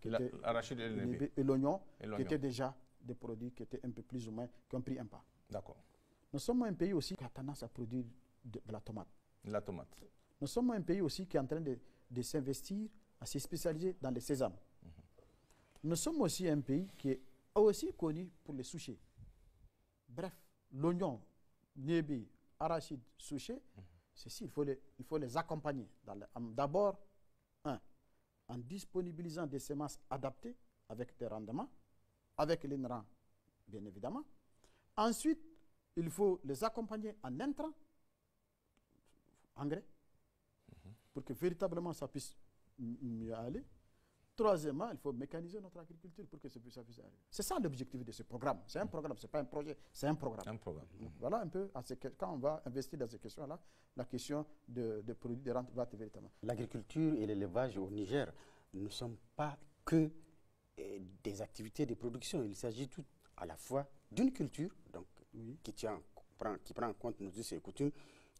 et l'oignon, qui étaient déjà des produits qui étaient un peu plus ou moins, qui ont pris un pas. D'accord. Nous sommes un pays aussi qui a tendance à produire de la tomate. La tomate. Nous sommes un pays aussi qui est en train de s'investir, à se spécialiser dans les sésames. Nous sommes aussi un pays qui est aussi connu pour les souchés. Bref, l'oignon, nébé, arachide, souché, ceci, il faut les accompagner. D'abord, en disponibilisant des semences adaptées avec des rendements, avec l'INRAN, bien évidemment. Ensuite, il faut les accompagner en intrants, engrais, pour que véritablement ça puisse mieux aller. Troisièmement, il faut mécaniser notre agriculture pour que ça puisse arriver. C'est ça l'objectif de ce programme. C'est un programme, ce n'est pas un projet, c'est un programme. Voilà un peu, quand on va investir dans ces questions-là, la question de produits de rente va être véritablement. L'agriculture et l'élevage au Niger ne sont pas que des activités de production. Il s'agit tout à la fois d'une culture donc, qui tient qui prend en compte nos us et coutumes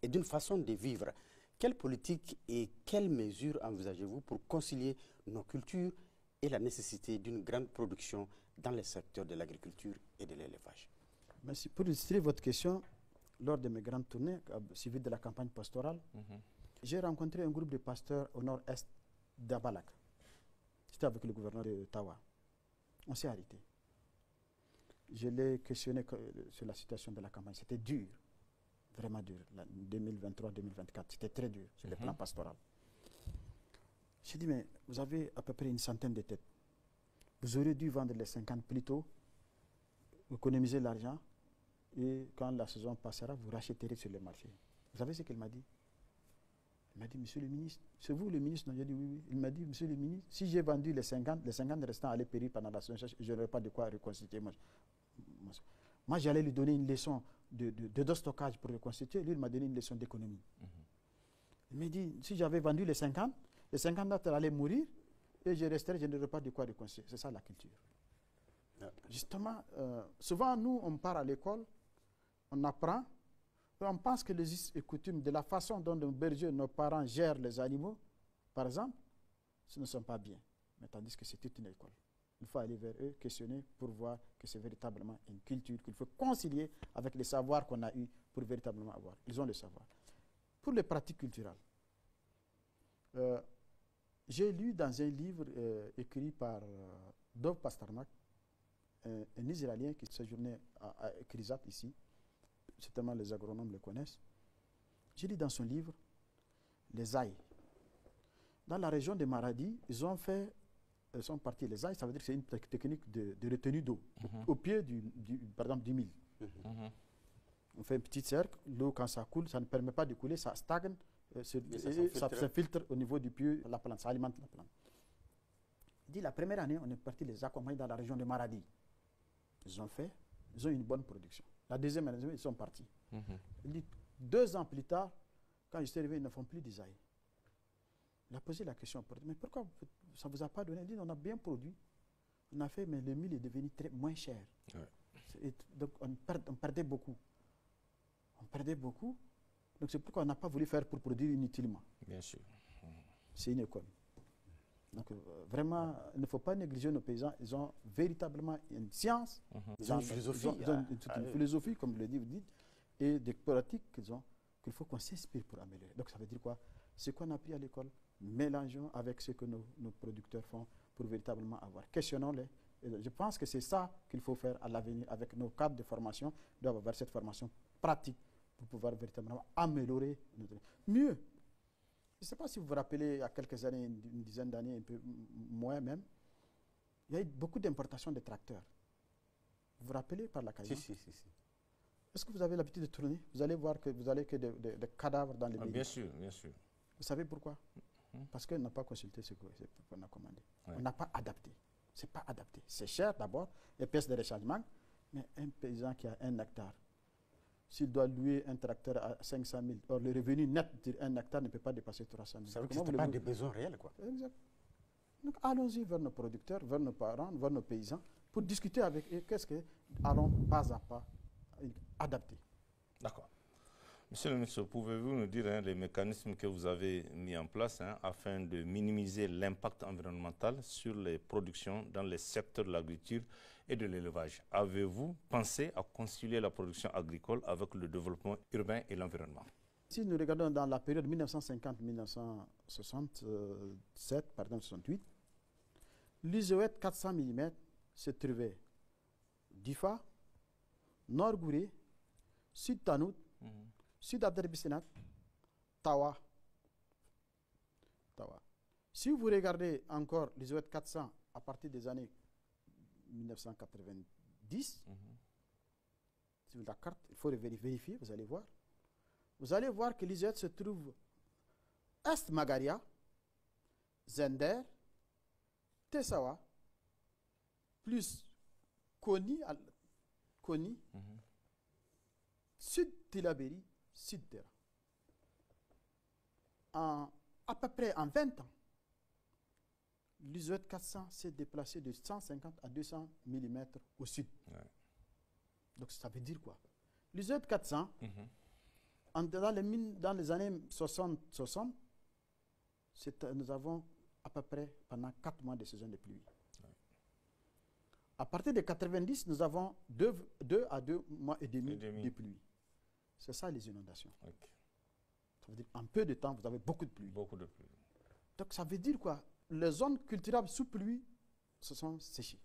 et d'une façon de vivre. Quelle politique et quelles mesures envisagez-vous pour concilier nos cultures et la nécessité d'une grande production dans les secteurs de l'agriculture et de l'élevage? Merci. Pour illustrer votre question, lors de mes grandes tournées, suivies de la campagne pastorale, j'ai rencontré un groupe de pasteurs au nord-est d'Abalak. C'était avec le gouverneur de Tawa. On s'est arrêté. Je l'ai questionné sur la situation de la campagne. C'était dur, vraiment dur. 2023-2024, c'était très dur sur le plan pastoral. J'ai dit, mais vous avez à peu près une centaine de têtes. Vous auriez dû vendre les 50 plus tôt, économiser l'argent, et quand la saison passera, vous rachèterez sur le marché. Vous savez ce qu'il m'a dit? Il m'a dit, monsieur le ministre, c'est vous le ministre? Non, j'ai dit oui, oui. Il m'a dit, monsieur le ministre, si j'ai vendu les 50 restants allaient périr pendant la saison, je n'aurais pas de quoi reconstituer. Moi, j'allais lui donner une leçon de stockage pour reconstituer. Lui, il m'a donné une leçon d'économie. Il m'a dit, si j'avais vendu les 50 autres allaient mourir et je resterais, je n'aurais pas de quoi reconstituer. C'est ça la culture. Justement, souvent, nous, on part à l'école, on apprend, et on pense que les us et coutumes, de la façon dont nos bergers, nos parents gèrent les animaux, par exemple, ce ne sont pas bien. Mais tandis que c'est toute une école. Il faut aller vers eux, questionner pour voir que c'est véritablement une culture qu'il faut concilier avec les savoirs qu'on a eus pour véritablement avoir. Ils ont le savoir. Pour les pratiques culturelles, j'ai lu dans un livre écrit par Dov Pasternak, un Israélien qui séjournait à Krizat ici, certainement les agronomes le connaissent. J'ai lu dans son livre les aïs. Dans la région de Maradi, ils sont partis. Les aïs, ça veut dire que c'est une technique de retenue d'eau au pied par exemple, du mil. On fait un petit cercle, l'eau quand ça coule, ça ne permet pas de couler, ça stagne, ça filtre au niveau du pied, la plante, ça alimente la plante. Il dit la première année, on est parti les accompagner dans la région de Maradi. Ils ont une bonne production. La deuxième année, ils sont partis. Il dit 2 ans plus tard, quand ils sont arrivés, ils ne font plus d'Isaïe. Il a posé la question, mais pourquoi ça ne vous a pas donné? Il dit, on a bien produit. On a fait, mais le mil est devenu moins cher. Donc on perdait beaucoup. Donc c'est pourquoi on n'a pas voulu faire pour produire inutilement. Bien sûr. C'est une école. Donc vraiment, il ne faut pas négliger nos paysans. Ils ont véritablement une science. Ils ont une philosophie. Ils ont une philosophie, comme vous le dites, et des pratiques qu'il faut qu'on s'inspire pour améliorer. Donc ça veut dire quoi? Ce qu'on a appris à l'école, mélangeons avec ce que nos producteurs font pour véritablement avoir. Questionnons-les. Je pense que c'est ça qu'il faut faire à l'avenir avec nos cadres de formation. Ils doivent avoir cette formation pratique pour pouvoir véritablement améliorer notre... Mieux, je ne sais pas si vous vous rappelez, il y a quelques années, une dizaine d'années, un peu moins même, il y a eu beaucoup d'importations de tracteurs. Vous vous rappelez par la Caïma? Si. Est-ce que vous avez l'habitude de tourner? Vous allez voir que vous allez que des cadavres dans les médias. Bien sûr, bien sûr. Vous savez pourquoi? Parce qu'on n'a pas consulté ce qu'on a commandé. On n'a pas adapté. Ce n'est pas adapté. C'est cher d'abord, les pièces de rechargement, mais un paysan qui a 1 hectare, s'il doit louer un tracteur à 500 000, or le revenu net d'un hectare ne peut pas dépasser 300 000. Ça veut dire que ce n'est pas des besoins réels, quoi. Exact. Donc allons-y vers nos producteurs, vers nos parents, vers nos paysans, pour discuter avec eux, allons pas à pas adapter. D'accord. Monsieur le ministre, pouvez-vous nous dire les mécanismes que vous avez mis en place afin de minimiser l'impact environnemental sur les productions dans les secteurs de l'agriculture et de l'élevage? Avez-vous pensé à concilier la production agricole avec le développement urbain et l'environnement? Si nous regardons dans la période 1950-1967, par exemple 68, l'isoète 400 mm se trouvait Difa, Nord Gouré, Sud Tanout, Sud Aderbisenat, Tawa. Si vous regardez encore l'isoète 400 à partir des années 1990, sur la carte, il faut vérifier, vous allez voir. Vous allez voir que l'isoète se trouve Est Magaria, Zender, Tessawa, plus Koni, Sud Tilaberi, Sud Terra. À peu près en 20 ans, l'isoète 400 s'est déplacé de 150 à 200 mm au sud. Donc ça veut dire quoi? L'UZ 400, dans les années 60, nous avons à peu près pendant 4 mois de saison de pluie. À partir de 90, nous avons 2 à 2 mois et demi de pluie. C'est ça les inondations. Okay. Ça veut dire en peu de temps, vous avez beaucoup de pluie. Beaucoup de pluie. Donc ça veut dire quoi? Les zones cultivables sous pluie se sont séchées.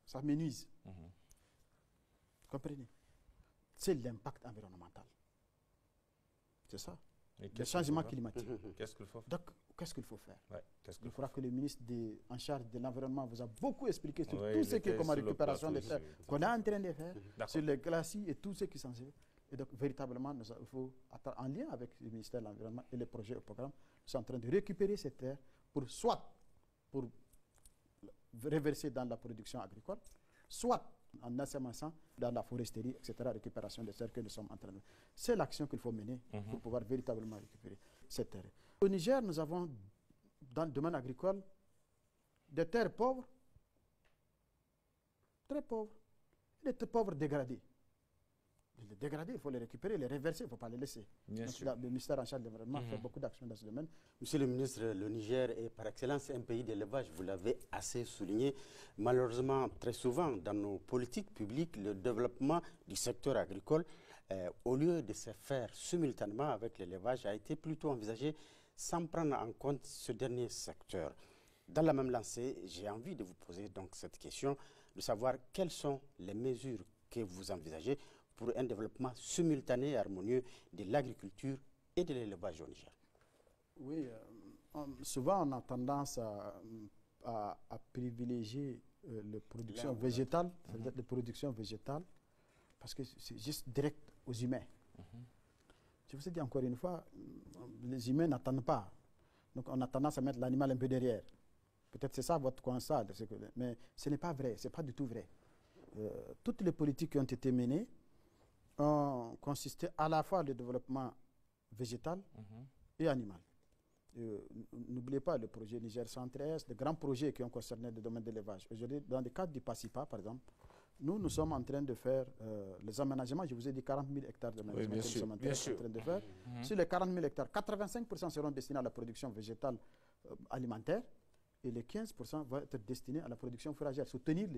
Ça menuise. Vous comprenez? C'est l'impact environnemental. C'est ça. Le changement climatique. Qu'est-ce qu'il faut faire? Donc, qu'est-ce qu'il faut faire? Il faudra faire? que le ministre en charge de l'environnement vous a beaucoup expliqué sur tout ce qui est comme la récupération des terres qu'on est en train de faire, sur les glacis et tout ce qui s'en suit. Et donc, véritablement, il faut, en lien avec le ministère de l'Environnement et les projets au programme, nous sommes en train de récupérer ces terres pour reverser dans la production agricole, soit en assainissant dans la foresterie, etc., récupération des terres que nous sommes en train de faire. C'est l'action qu'il faut mener pour pouvoir véritablement récupérer ces terres. Au Niger, nous avons, dans le domaine agricole, des terres pauvres, très pauvres, et des pauvres dégradés. Les dégradés, il faut les récupérer, les reverser, il ne faut pas les laisser. Donc, le ministère en charge de l'environnement fait beaucoup d'actions dans ce domaine. Monsieur le ministre, le Niger est par excellence un pays d'élevage, vous l'avez assez souligné. Malheureusement, très souvent, dans nos politiques publiques, le développement du secteur agricole, au lieu de se faire simultanément avec l'élevage, a été plutôt envisagé sans prendre en compte ce dernier secteur. Dans la même lancée, j'ai envie de vous poser donc cette question, de savoir quelles sont les mesures que vous envisagez pour un développement simultané et harmonieux de l'agriculture et de l'élevage au Niger. Oui, souvent on a tendance à privilégier la production végétale, c'est-à-dire la production végétale, parce que c'est juste direct aux humains. Je vous ai dit encore une fois, les humains n'attendent pas. Donc on a tendance à mettre l'animal un peu derrière. Peut-être c'est ça votre constat, mais ce n'est pas vrai, ce n'est pas du tout vrai. Toutes les politiques qui ont été menées ont consisté à la fois le développement végétal et animal. N'oubliez pas le projet Niger 113, les grands projets qui ont concerné le domaine de l'élevage. Aujourd'hui, dans le cadre du PACIPA, par exemple, nous sommes en train de faire les aménagements. Je vous ai dit 40 000 hectares d'aménagements que nous sommes en train de faire. Sur les 40 000 hectares, 85% seront destinés à la production végétale alimentaire et les 15% vont être destinés à la production fourragère, soutenir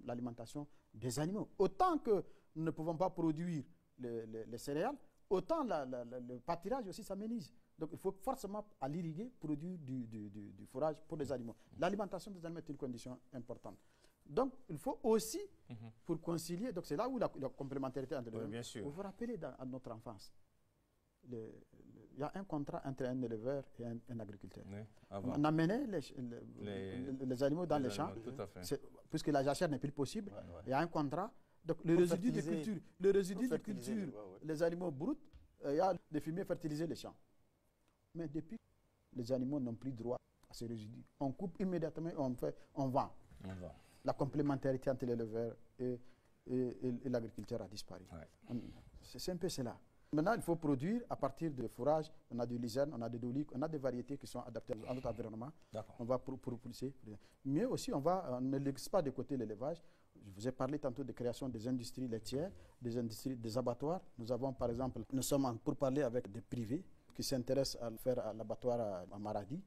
l'alimentation des animaux. Autant que nous ne pouvons pas produire les céréales, autant le pâturage aussi s'aménise. Donc il faut forcément, à l'irriguer, produire du fourrage pour les animaux. L'alimentation des animaux est une condition importante. Donc il faut aussi, pour concilier, donc c'est là où la complémentarité entre les deux, il faut vous rappeler à notre enfance. Il y a un contrat entre un éleveur et un agriculteur. Oui, on amenait les animaux dans les champs, puisque la jachère n'est plus possible. Il y a un contrat. Donc le résidu de culture, les animaux broutent, il y a des fumiers fertiliser les champs. Mais depuis, les animaux n'ont plus droit à ces résidus. On coupe immédiatement et on vend. La complémentarité entre l'éleveur et l'agriculteur a disparu. C'est un peu cela. Maintenant, il faut produire à partir de fourrage. On a du luzerne, on a des doliques, on a des variétés qui sont adaptées à notre environnement. On va propulser. Mais aussi, on ne laisse pas de côté l'élevage. Je vous ai parlé tantôt de création des industries laitières, des abattoirs. Nous avons, par exemple, nous sommes pour parler avec des privés qui s'intéressent à faire l'abattoir à Maradi.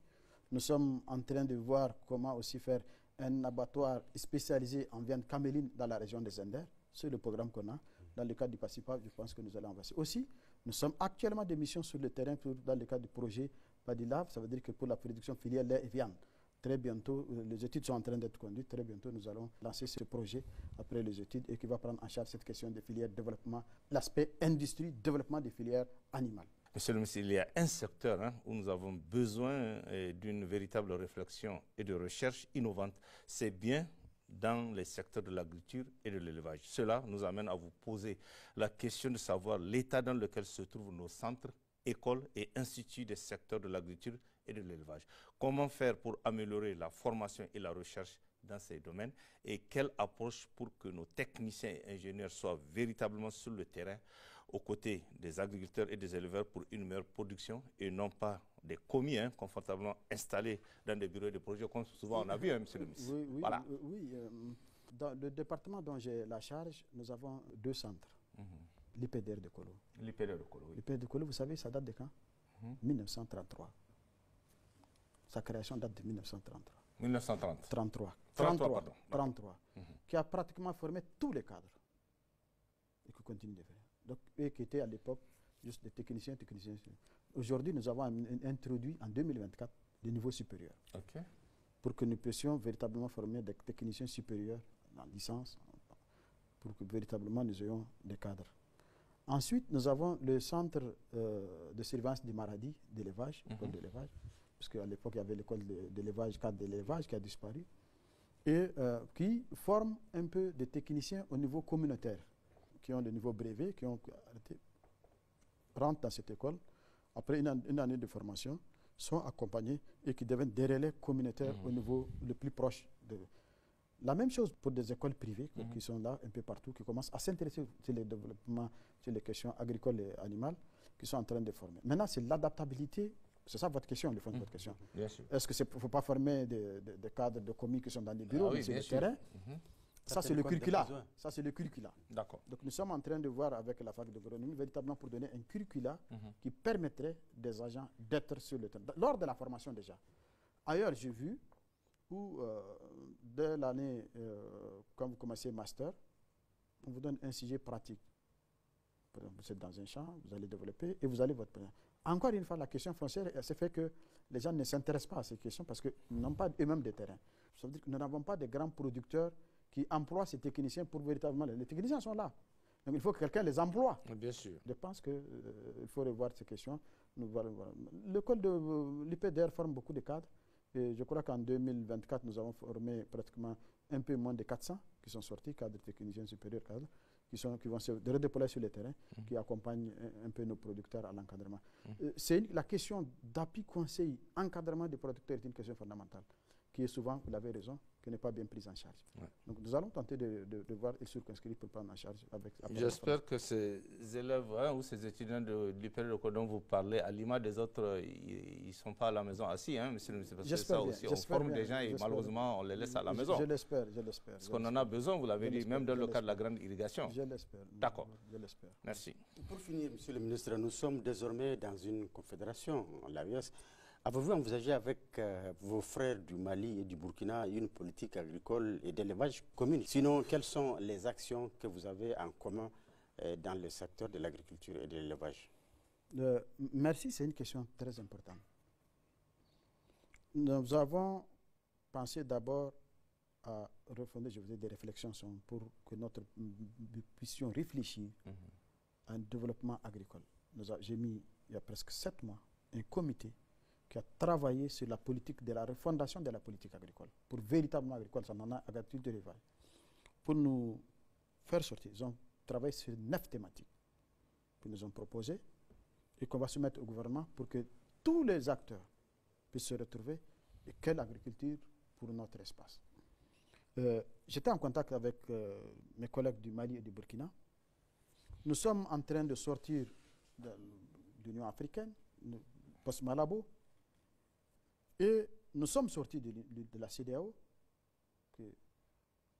Nous sommes en train de voir comment aussi faire un abattoir spécialisé en viande caméline dans la région des Inders. C'est le programme qu'on a. Dans le cadre du PACIPA, je pense que nous allons avancer. Aussi, nous sommes actuellement des missions sur le terrain dans le cadre du projet PADILAV. Ça veut dire que pour la production filière lait et viande, très bientôt, les études sont en train d'être conduites. Très bientôt, nous allons lancer ce projet après les études et qui va prendre en charge cette question des filières développement, l'aspect industrie, développement des filières animales. Monsieur le ministre, il y a un secteur où nous avons besoin d'une véritable réflexion et de recherche innovante. C'est bien dans les secteurs de l'agriculture et de l'élevage. Cela nous amène à vous poser la question de savoir l'état dans lequel se trouvent nos centres, écoles et instituts des secteurs de l'agriculture et de l'élevage. Comment faire pour améliorer la formation et la recherche dans ces domaines et quelle approche pour que nos techniciens et ingénieurs soient véritablement sur le terrain aux côtés des agriculteurs et des éleveurs pour une meilleure production et non pas des commis confortablement installés dans des bureaux de projet comme souvent on a vu, monsieur le ministre. Oui, dans le département dont j'ai la charge, nous avons 2 centres. l'IPDR de Kolo. L'IPDR de Kolo, oui. L'IPDR de Kolo, vous savez, ça date de quand? 1933. Sa création date de 1933. 1930. 33. 33, pardon. 33. Qui a pratiquement formé tous les cadres. Et qui continue de faire. Donc, eux qui étaient à l'époque juste des techniciens. Aujourd'hui, nous avons introduit en 2024 des niveaux supérieurs. OK. Pour que nous puissions véritablement former des techniciens supérieurs en licence, pour que véritablement nous ayons des cadres. Ensuite, nous avons le centre de surveillance des maladies d'élevage, l'école d'élevage, parce qu'à l'époque, il y avait l'école d'élevage, cadre d'élevage qui a disparu, et qui forme un peu des techniciens au niveau communautaire, qui ont le niveau brevet, qui ont arrêté, rentrent dans cette école, après une année de formation, sont accompagnés et qui deviennent des relais communautaires au niveau le plus proche. La même chose pour des écoles privées qui sont là un peu partout, qui commencent à s'intéresser sur le développement, sur les questions agricoles et animales, qui sont en train de former. Maintenant, c'est l'adaptabilité. C'est ça votre question, le fond de votre question. Est-ce qu'il ne faut pas former des cadres de commis qui sont dans les bureaux, mais sur le terrain? Ça, c'est le curricula. Ça, c'est le curricula. D'accord. Donc, nous sommes en train de voir avec la fac d'agronomie véritablement pour donner un curricula qui permettrait des agents d'être sur le terrain, lors de la formation déjà. Ailleurs, j'ai vu où, dès l'année, quand vous commencez master, on vous donne un sujet pratique. Par exemple, vous êtes dans un champ, vous allez développer et vous allez votre premier. Encore une fois, la question foncière, c'est fait que les gens ne s'intéressent pas à ces questions parce qu'ils n'ont pas eux-mêmes de terrain. Ça veut dire que nous n'avons pas de grands producteurs qui emploient ces techniciens pour véritablement... Les techniciens sont là. Donc il faut que quelqu'un les emploie. Bien sûr. Je pense qu'il faut revoir ces questions. L'école de l'IPDR forme beaucoup de cadres. Et je crois qu'en 2024, nous avons formé pratiquement un peu moins de 400 qui sont sortis, cadres techniciens supérieurs, cadres, qui vont se redéployer sur le terrain, qui accompagnent un peu nos producteurs à l'encadrement. La question d'appui, conseil, encadrement des producteurs est une question fondamentale, qui est souvent, vous l'avez raison, qui n'est pas bien prise en charge. Donc nous allons tenter de voir les circonscrits pour prendre en charge. J'espère que ces élèves ou ces étudiants de l'IPDR dont vous parlez, à l'image des autres, ils ne sont pas à la maison assis, monsieur le ministre. Parce que ça aussi, on forme des gens et malheureusement, on les laisse à la maison. Je l'espère. Parce qu'on en a besoin, vous l'avez dit, même dans le cadre de la grande irrigation. Je l'espère. D'accord. Je l'espère. Merci. Pour finir, monsieur le ministre, nous sommes désormais dans une confédération, l'AES. Avez-vous envisagé avec vos frères du Mali et du Burkina une politique agricole et d'élevage commune? Sinon, quelles sont les actions que vous avez en commun dans le secteur de l'agriculture et de l'élevage? Merci, c'est une question très importante. Nous avons pensé d'abord à refonder, je vous ai des réflexions pour que nous puissions réfléchir à un développement agricole. J'ai mis, il y a presque 7 mois, un comité qui a travaillé sur la politique de la refondation de la politique agricole, pour véritablement agricole, ça en a agriculture et élevage, pour nous faire sortir. Ils ont travaillé sur 9 thématiques qu'ils nous ont proposées et qu'on va soumettre au gouvernement pour que tous les acteurs puissent se retrouver et quelle agriculture pour notre espace. J'étais en contact avec mes collègues du Mali et du Burkina. Nous sommes en train de sortir de l'Union africaine, post-Malabo, et nous sommes sortis de la CEDEAO.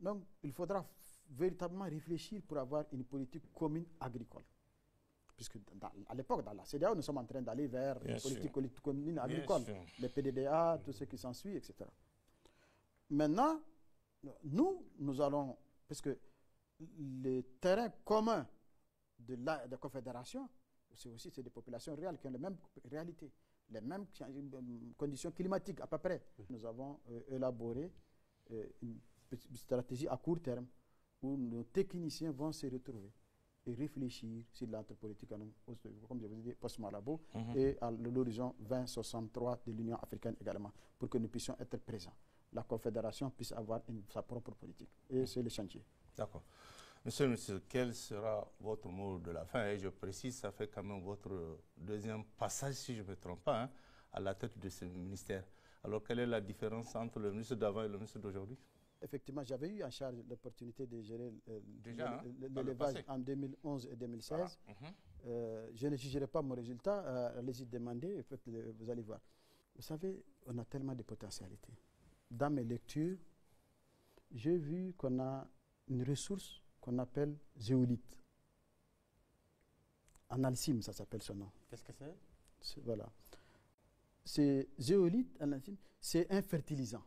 Donc, il faudra véritablement réfléchir pour avoir une politique commune agricole. Puisque à l'époque, dans la CEDEAO, nous sommes en train d'aller vers une politique commune agricole, les PDDA, tout ce qui s'ensuit, etc. Maintenant, nous allons, puisque les terrains communs de la confédération, c'est des populations réelles qui ont les mêmes réalités, les mêmes conditions climatiques à peu près. Nous avons élaboré une stratégie à court terme où nos techniciens vont se retrouver et réfléchir sur l'entrepolitique, comme je vous ai dit, post-Malabo et à l'horizon 2063 de l'Union africaine également, pour que nous puissions être présents. La Confédération puisse avoir sa propre politique. Et c'est le chantier. D'accord. Monsieur le ministre, quel sera votre mot de la fin? Et je précise, ça fait quand même votre deuxième passage, si je ne me trompe pas, à la tête de ce ministère. Alors, quelle est la différence entre le ministre d'avant et le ministre d'aujourd'hui? Effectivement, j'avais eu en charge l'opportunité de gérer l'élevage en 2011 et 2016. Voilà. Je ne jugerai pas mon résultat, allez-y demander, vous allez voir. Vous savez, on a tellement de potentialités. Dans mes lectures, j'ai vu qu'on a une ressource qu'on appelle zéolite. Analcime, ça s'appelle son nom. Qu'est-ce que c'est? Voilà. C'est zéolite, analcime, c'est un fertilisant.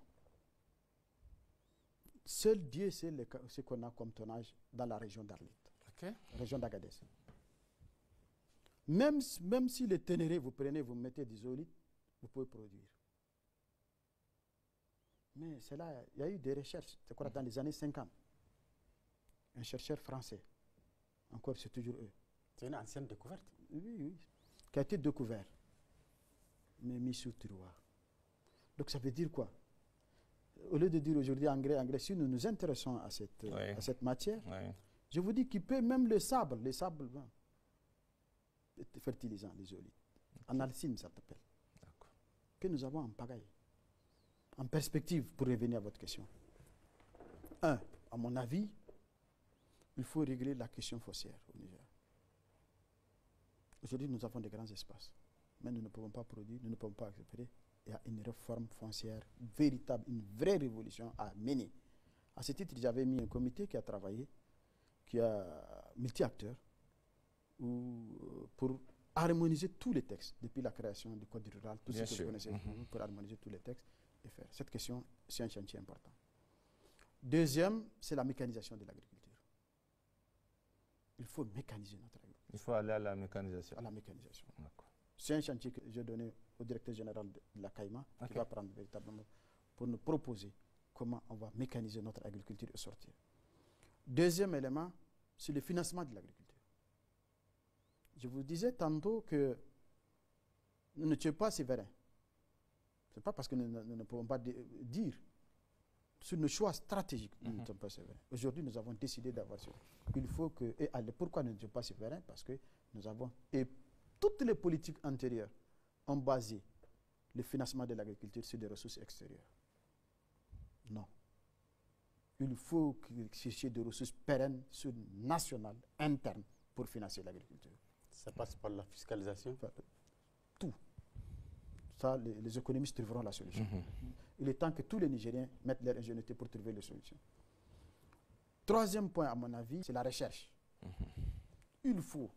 Seul Dieu sait ce qu'on a comme tonnage dans la région d'Arlit, région d'Agadez. Même si le Ténéré, vous prenez, vous mettez des zéolites, vous pouvez produire. Mais c'est là, il y a eu des recherches, c'est quoi, dans les années 50. Un chercheur français, encore c'est toujours eux. C'est une ancienne découverte. Oui, qui a été découvert, mais mis sous tiroir. Donc ça veut dire quoi? Au lieu de dire aujourd'hui engrais, si nous nous intéressons à cette matière, je vous dis qu'il peut même le sable fertilisant, les zéolites. Analcime, ça s'appelle. Que nous avons en pagaille. En perspective, pour revenir à votre question. À mon avis, il faut régler la question foncière au Niger. Aujourd'hui, nous avons de grands espaces, mais nous ne pouvons pas produire, nous ne pouvons pas récupérer. Il y a une réforme foncière véritable, une vraie révolution à mener. À ce titre, j'avais mis un comité qui a travaillé, qui a multi-acteurs, pour harmoniser tous les textes, depuis la création du Code rural, tout ce que vous connaissez, pour harmoniser tous les textes et faire. Cette question, c'est un chantier important. Deuxième, c'est la mécanisation de l'agriculture. Il faut mécaniser notre agriculture. Il faut aller à la mécanisation. À la mécanisation. C'est un chantier que j'ai donné au directeur général de la CAIMA, qui va prendre véritablement pour nous proposer comment on va mécaniser notre agriculture et sortir. Deuxième élément, c'est le financement de l'agriculture. Je vous disais tantôt que nous ne tuons pas sévérins. Ce n'est pas parce que nous ne pouvons pas dire sur nos choix stratégiques, nous ne sommes pas sévérins. Aujourd'hui, nous avons décidé d'avoir ça. Il faut que. Pourquoi nous ne sommes pas sévérins? Parce que nous avons. Et toutes les politiques antérieures ont basé le financement de l'agriculture sur des ressources extérieures. Non. Il faut chercher des ressources pérennes, nationales, internes, pour financer l'agriculture. Ça passe par la fiscalisation? Tout. Ça, les économistes trouveront la solution. Il est temps que tous les Nigériens mettent leur ingéniosité pour trouver les solutions. Troisième point, à mon avis, c'est la recherche. Il faut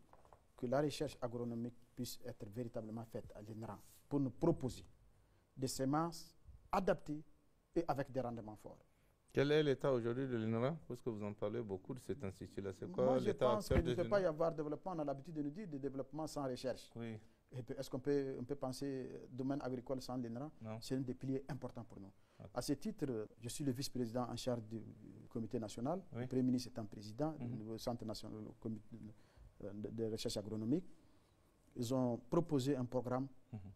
que la recherche agronomique puisse être véritablement faite à l'INRA pour nous proposer des semences adaptées et avec des rendements forts. Quel est l'état aujourd'hui de l'INRA? Parce que vous en parlez beaucoup de cet institut-là. C'est quoi l'état? Moi, je pense qu'il ne peut pas y avoir développement. On a l'habitude de nous dire de développement sans recherche. Oui. Est-ce qu'on peut penser domaine agricole sans l'INRA? C'est un des piliers importants pour nous. À ce titre, je suis le vice-président en charge du comité national. Le Premier ministre étant président du Centre national de recherche agronomique. Ils ont proposé un programme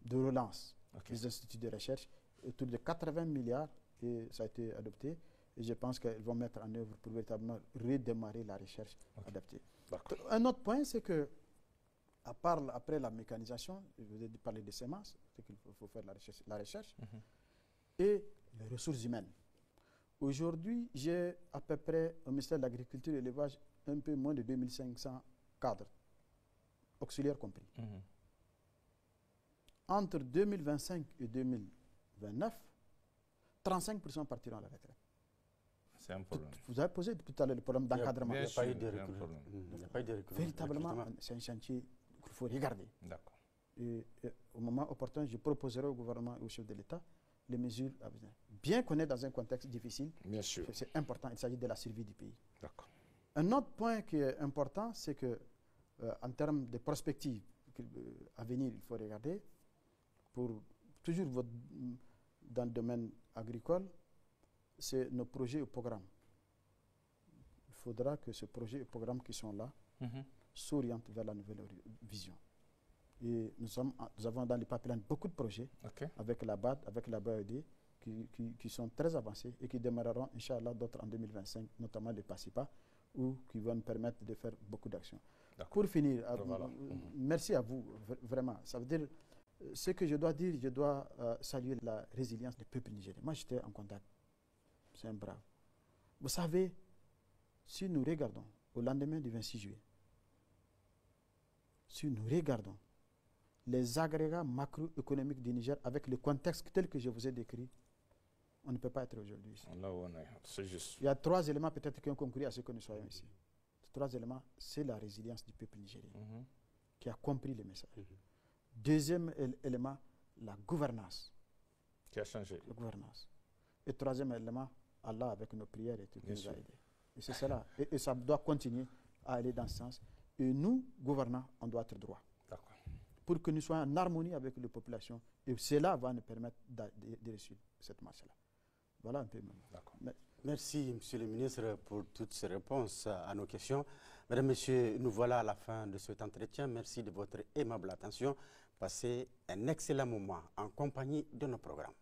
de relance des instituts de recherche autour de 80 milliards et ça a été adopté. Et je pense qu'ils vont mettre en œuvre pour véritablement redémarrer la recherche adaptée. Un autre point, c'est que, après la mécanisation, je vous ai parlé des semences, c'est qu'il faut faire la recherche et les ressources humaines. Aujourd'hui, j'ai à peu près, au ministère de l'Agriculture et de l'Élevage, un peu moins de 2500 cadres, auxiliaires compris. Entre 2025 et 2029, 35% partiront à la retraite. C'est un problème. Vous avez posé tout à l'heure le problème d'encadrement. Il n'y a pas eu de recrutement. Véritablement, c'est un chantier qu'il faut regarder. D'accord. Et au moment opportun, je proposerai au gouvernement et au chef de l'État les mesures à venir. Bien qu'on est dans un contexte difficile, c'est important, il s'agit de la survie du pays. D'accord. Un autre point qui est important, c'est que en termes de perspectives à venir, il faut regarder, pour toujours dans le domaine agricole, c'est nos projets et programmes. Il faudra que ces projets et programmes qui sont là s'orientent vers la nouvelle vision. Et nous avons dans les pipelines beaucoup de projets avec la BAD, avec la BAED, qui sont très avancés et qui démarreront, Inch'Allah, d'autres en 2025, notamment les PASIPA, ou qui vont nous permettre de faire beaucoup d'actions. Pour finir, merci à vous, vraiment. Ça veut dire, ce que je dois dire, je dois saluer la résilience du peuple nigérien. Moi, j'étais en contact. C'est un brave. Vous savez, si nous regardons au lendemain du 26 juillet, si nous regardons les agrégats macroéconomiques du Niger avec le contexte tel que je vous ai décrit, on ne peut pas être aujourd'hui ici. C'est juste. Il y a 3 éléments peut-être qui ont conclu à ce que nous soyons ici. Ces 3 éléments, c'est la résilience du peuple nigérien. qui a compris le message. Deuxième élément, la gouvernance. Qui a changé. La gouvernance. Et troisième élément, Allah avec nos prières et tout qui nous a aidés. Et c'est cela. Et ça doit continuer à aller dans ce sens. Et nous, gouvernants, on doit être droit. Pour que nous soyons en harmonie avec les populations. Et cela va nous permettre de réussir cette marche-là. Voilà un peu. Merci, Monsieur le ministre, pour toutes ces réponses à nos questions. Mesdames, Messieurs, nous voilà à la fin de cet entretien. Merci de votre aimable attention. Passez un excellent moment en compagnie de nos programmes.